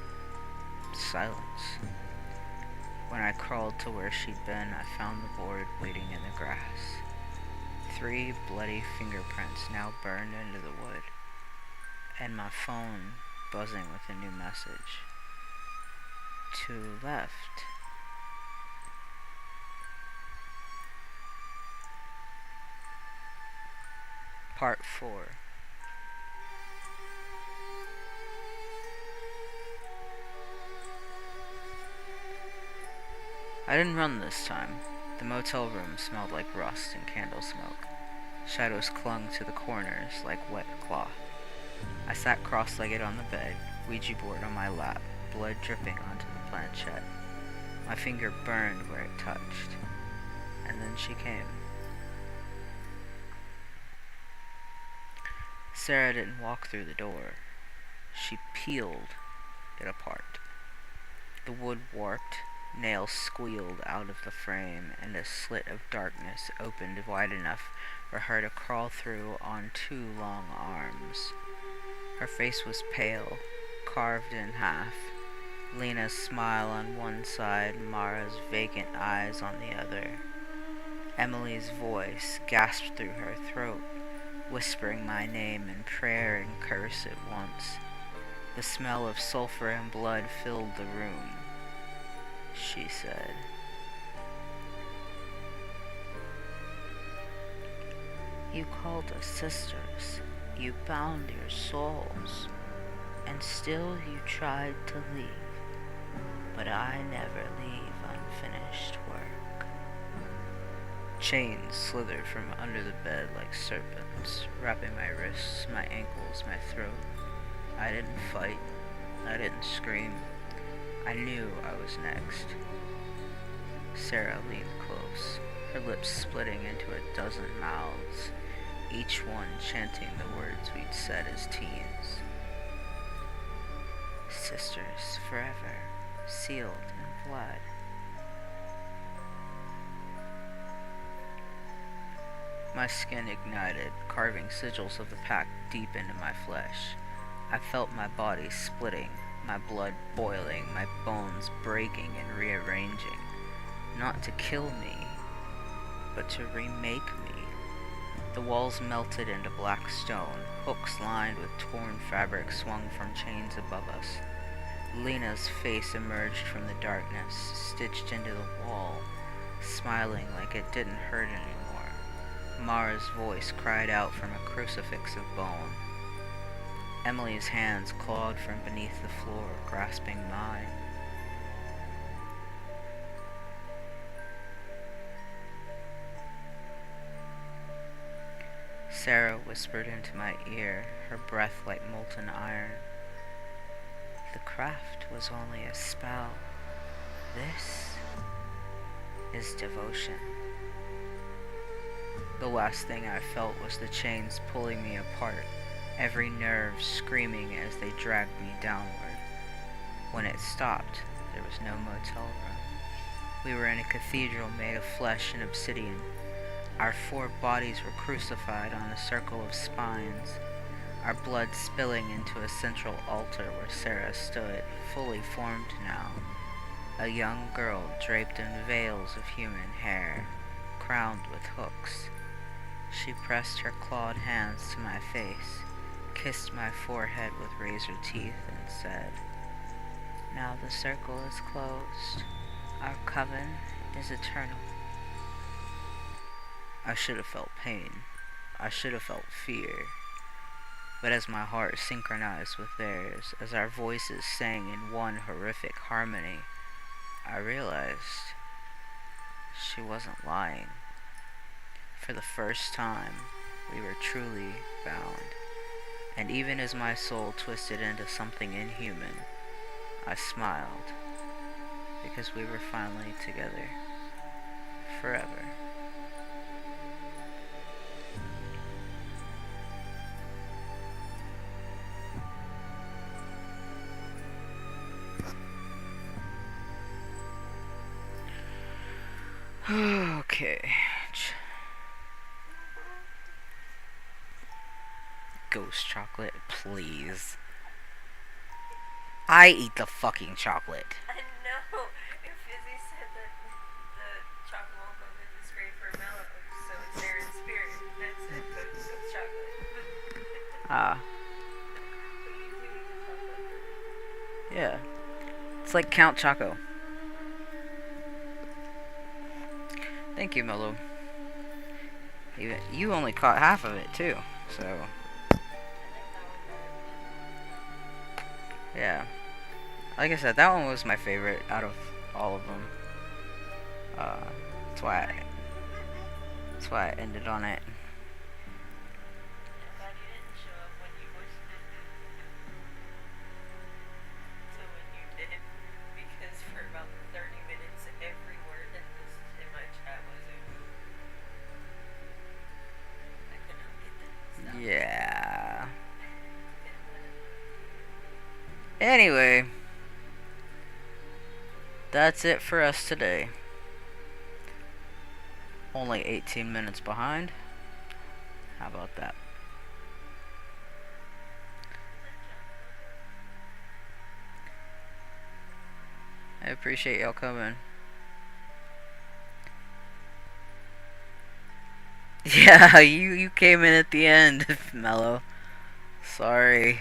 silence. When I crawled to where she'd been, I found the board waiting in the grass. 3 bloody fingerprints now burned into the wood, and my phone buzzing with a new message. To left. Part 4. I didn't run this time. The motel room smelled like rust and candle smoke. Shadows clung to the corners like wet cloth. I sat cross-legged on the bed, Ouija board on my lap, blood dripping onto the planchette. My finger burned where it touched. And then she came. Sarah didn't walk through the door. She peeled it apart. The wood warped, nails squealed out of the frame, and a slit of darkness opened wide enough for her to crawl through on 2 long arms. Her face was pale, carved in half, Lena's smile on one side, Mara's vacant eyes on the other. Emily's voice gasped through her throat, whispering my name in prayer and curse at once. The smell of sulfur and blood filled the room. She said, You called us sisters. You bound your souls. And still you tried to leave. But I never leave unfinished work. Chains slithered from under the bed like serpents, wrapping my wrists, my ankles, my throat. I didn't fight. I didn't scream. I knew I was next. Sarah leaned close, her lips splitting into a dozen mouths, each one chanting the words we'd said as teens. Sisters forever, sealed in blood. My skin ignited, carving sigils of the pact deep into my flesh. I felt my body splitting, my blood boiling, my bones breaking and rearranging. Not to kill me, but to remake me. The walls melted into black stone, hooks lined with torn fabric swung from chains above us. Lena's face emerged from the darkness, stitched into the wall, smiling like it didn't hurt anymore. Mara's voice cried out from a crucifix of bone. Emily's hands clawed from beneath the floor, grasping mine. Sarah whispered into my ear, her breath like molten iron. The craft was only a spell. This is devotion. The last thing I felt was the chains pulling me apart, every nerve screaming as they dragged me downward. When it stopped, there was no motel room. We were in a cathedral made of flesh and obsidian. Our 4 bodies were crucified on a circle of spines, our blood spilling into a central altar where Sarah stood, fully formed now, a young girl draped in veils of human hair, crowned with hooks. She pressed her clawed hands to my face, kissed my forehead with razor teeth, and said, "Now the circle is closed. Our coven is eternal." I should have felt pain. I should have felt fear. But as my heart synchronized with theirs, as our voices sang in one horrific harmony, I realized she wasn't lying. For the first time, we were truly bound. And even as my soul twisted into something inhuman, I smiled, because we were finally together, forever. Okay. Ghost chocolate, please. I eat the fucking chocolate. I know. If Fizzy said that the chocolate won't go good, it's great for mellow, so it's there in spirit. That's it. It's chocolate. Ah. Yeah. It's like Count Choco. Thank you, Melo. You only caught half of it, too, so... Yeah. Like I said, that one was my favorite out of all of them. That's why I ended on it. Yeah. Anyway, that's it for us today. Only 18 minutes behind. How about that? I appreciate y'all coming. Yeah, you came in at the end, Mello. Sorry.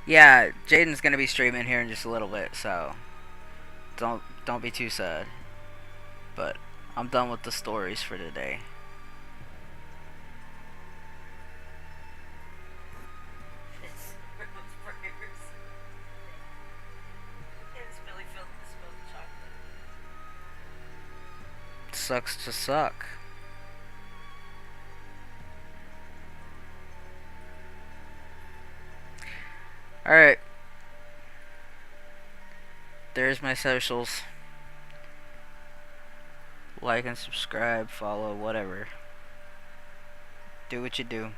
Yeah, Jaden's gonna be streaming here in just a little bit, so don't be too sad. But I'm done with the stories for today. sucks to suck. Alright. There's my socials. Like and subscribe, follow, whatever. Do what you do.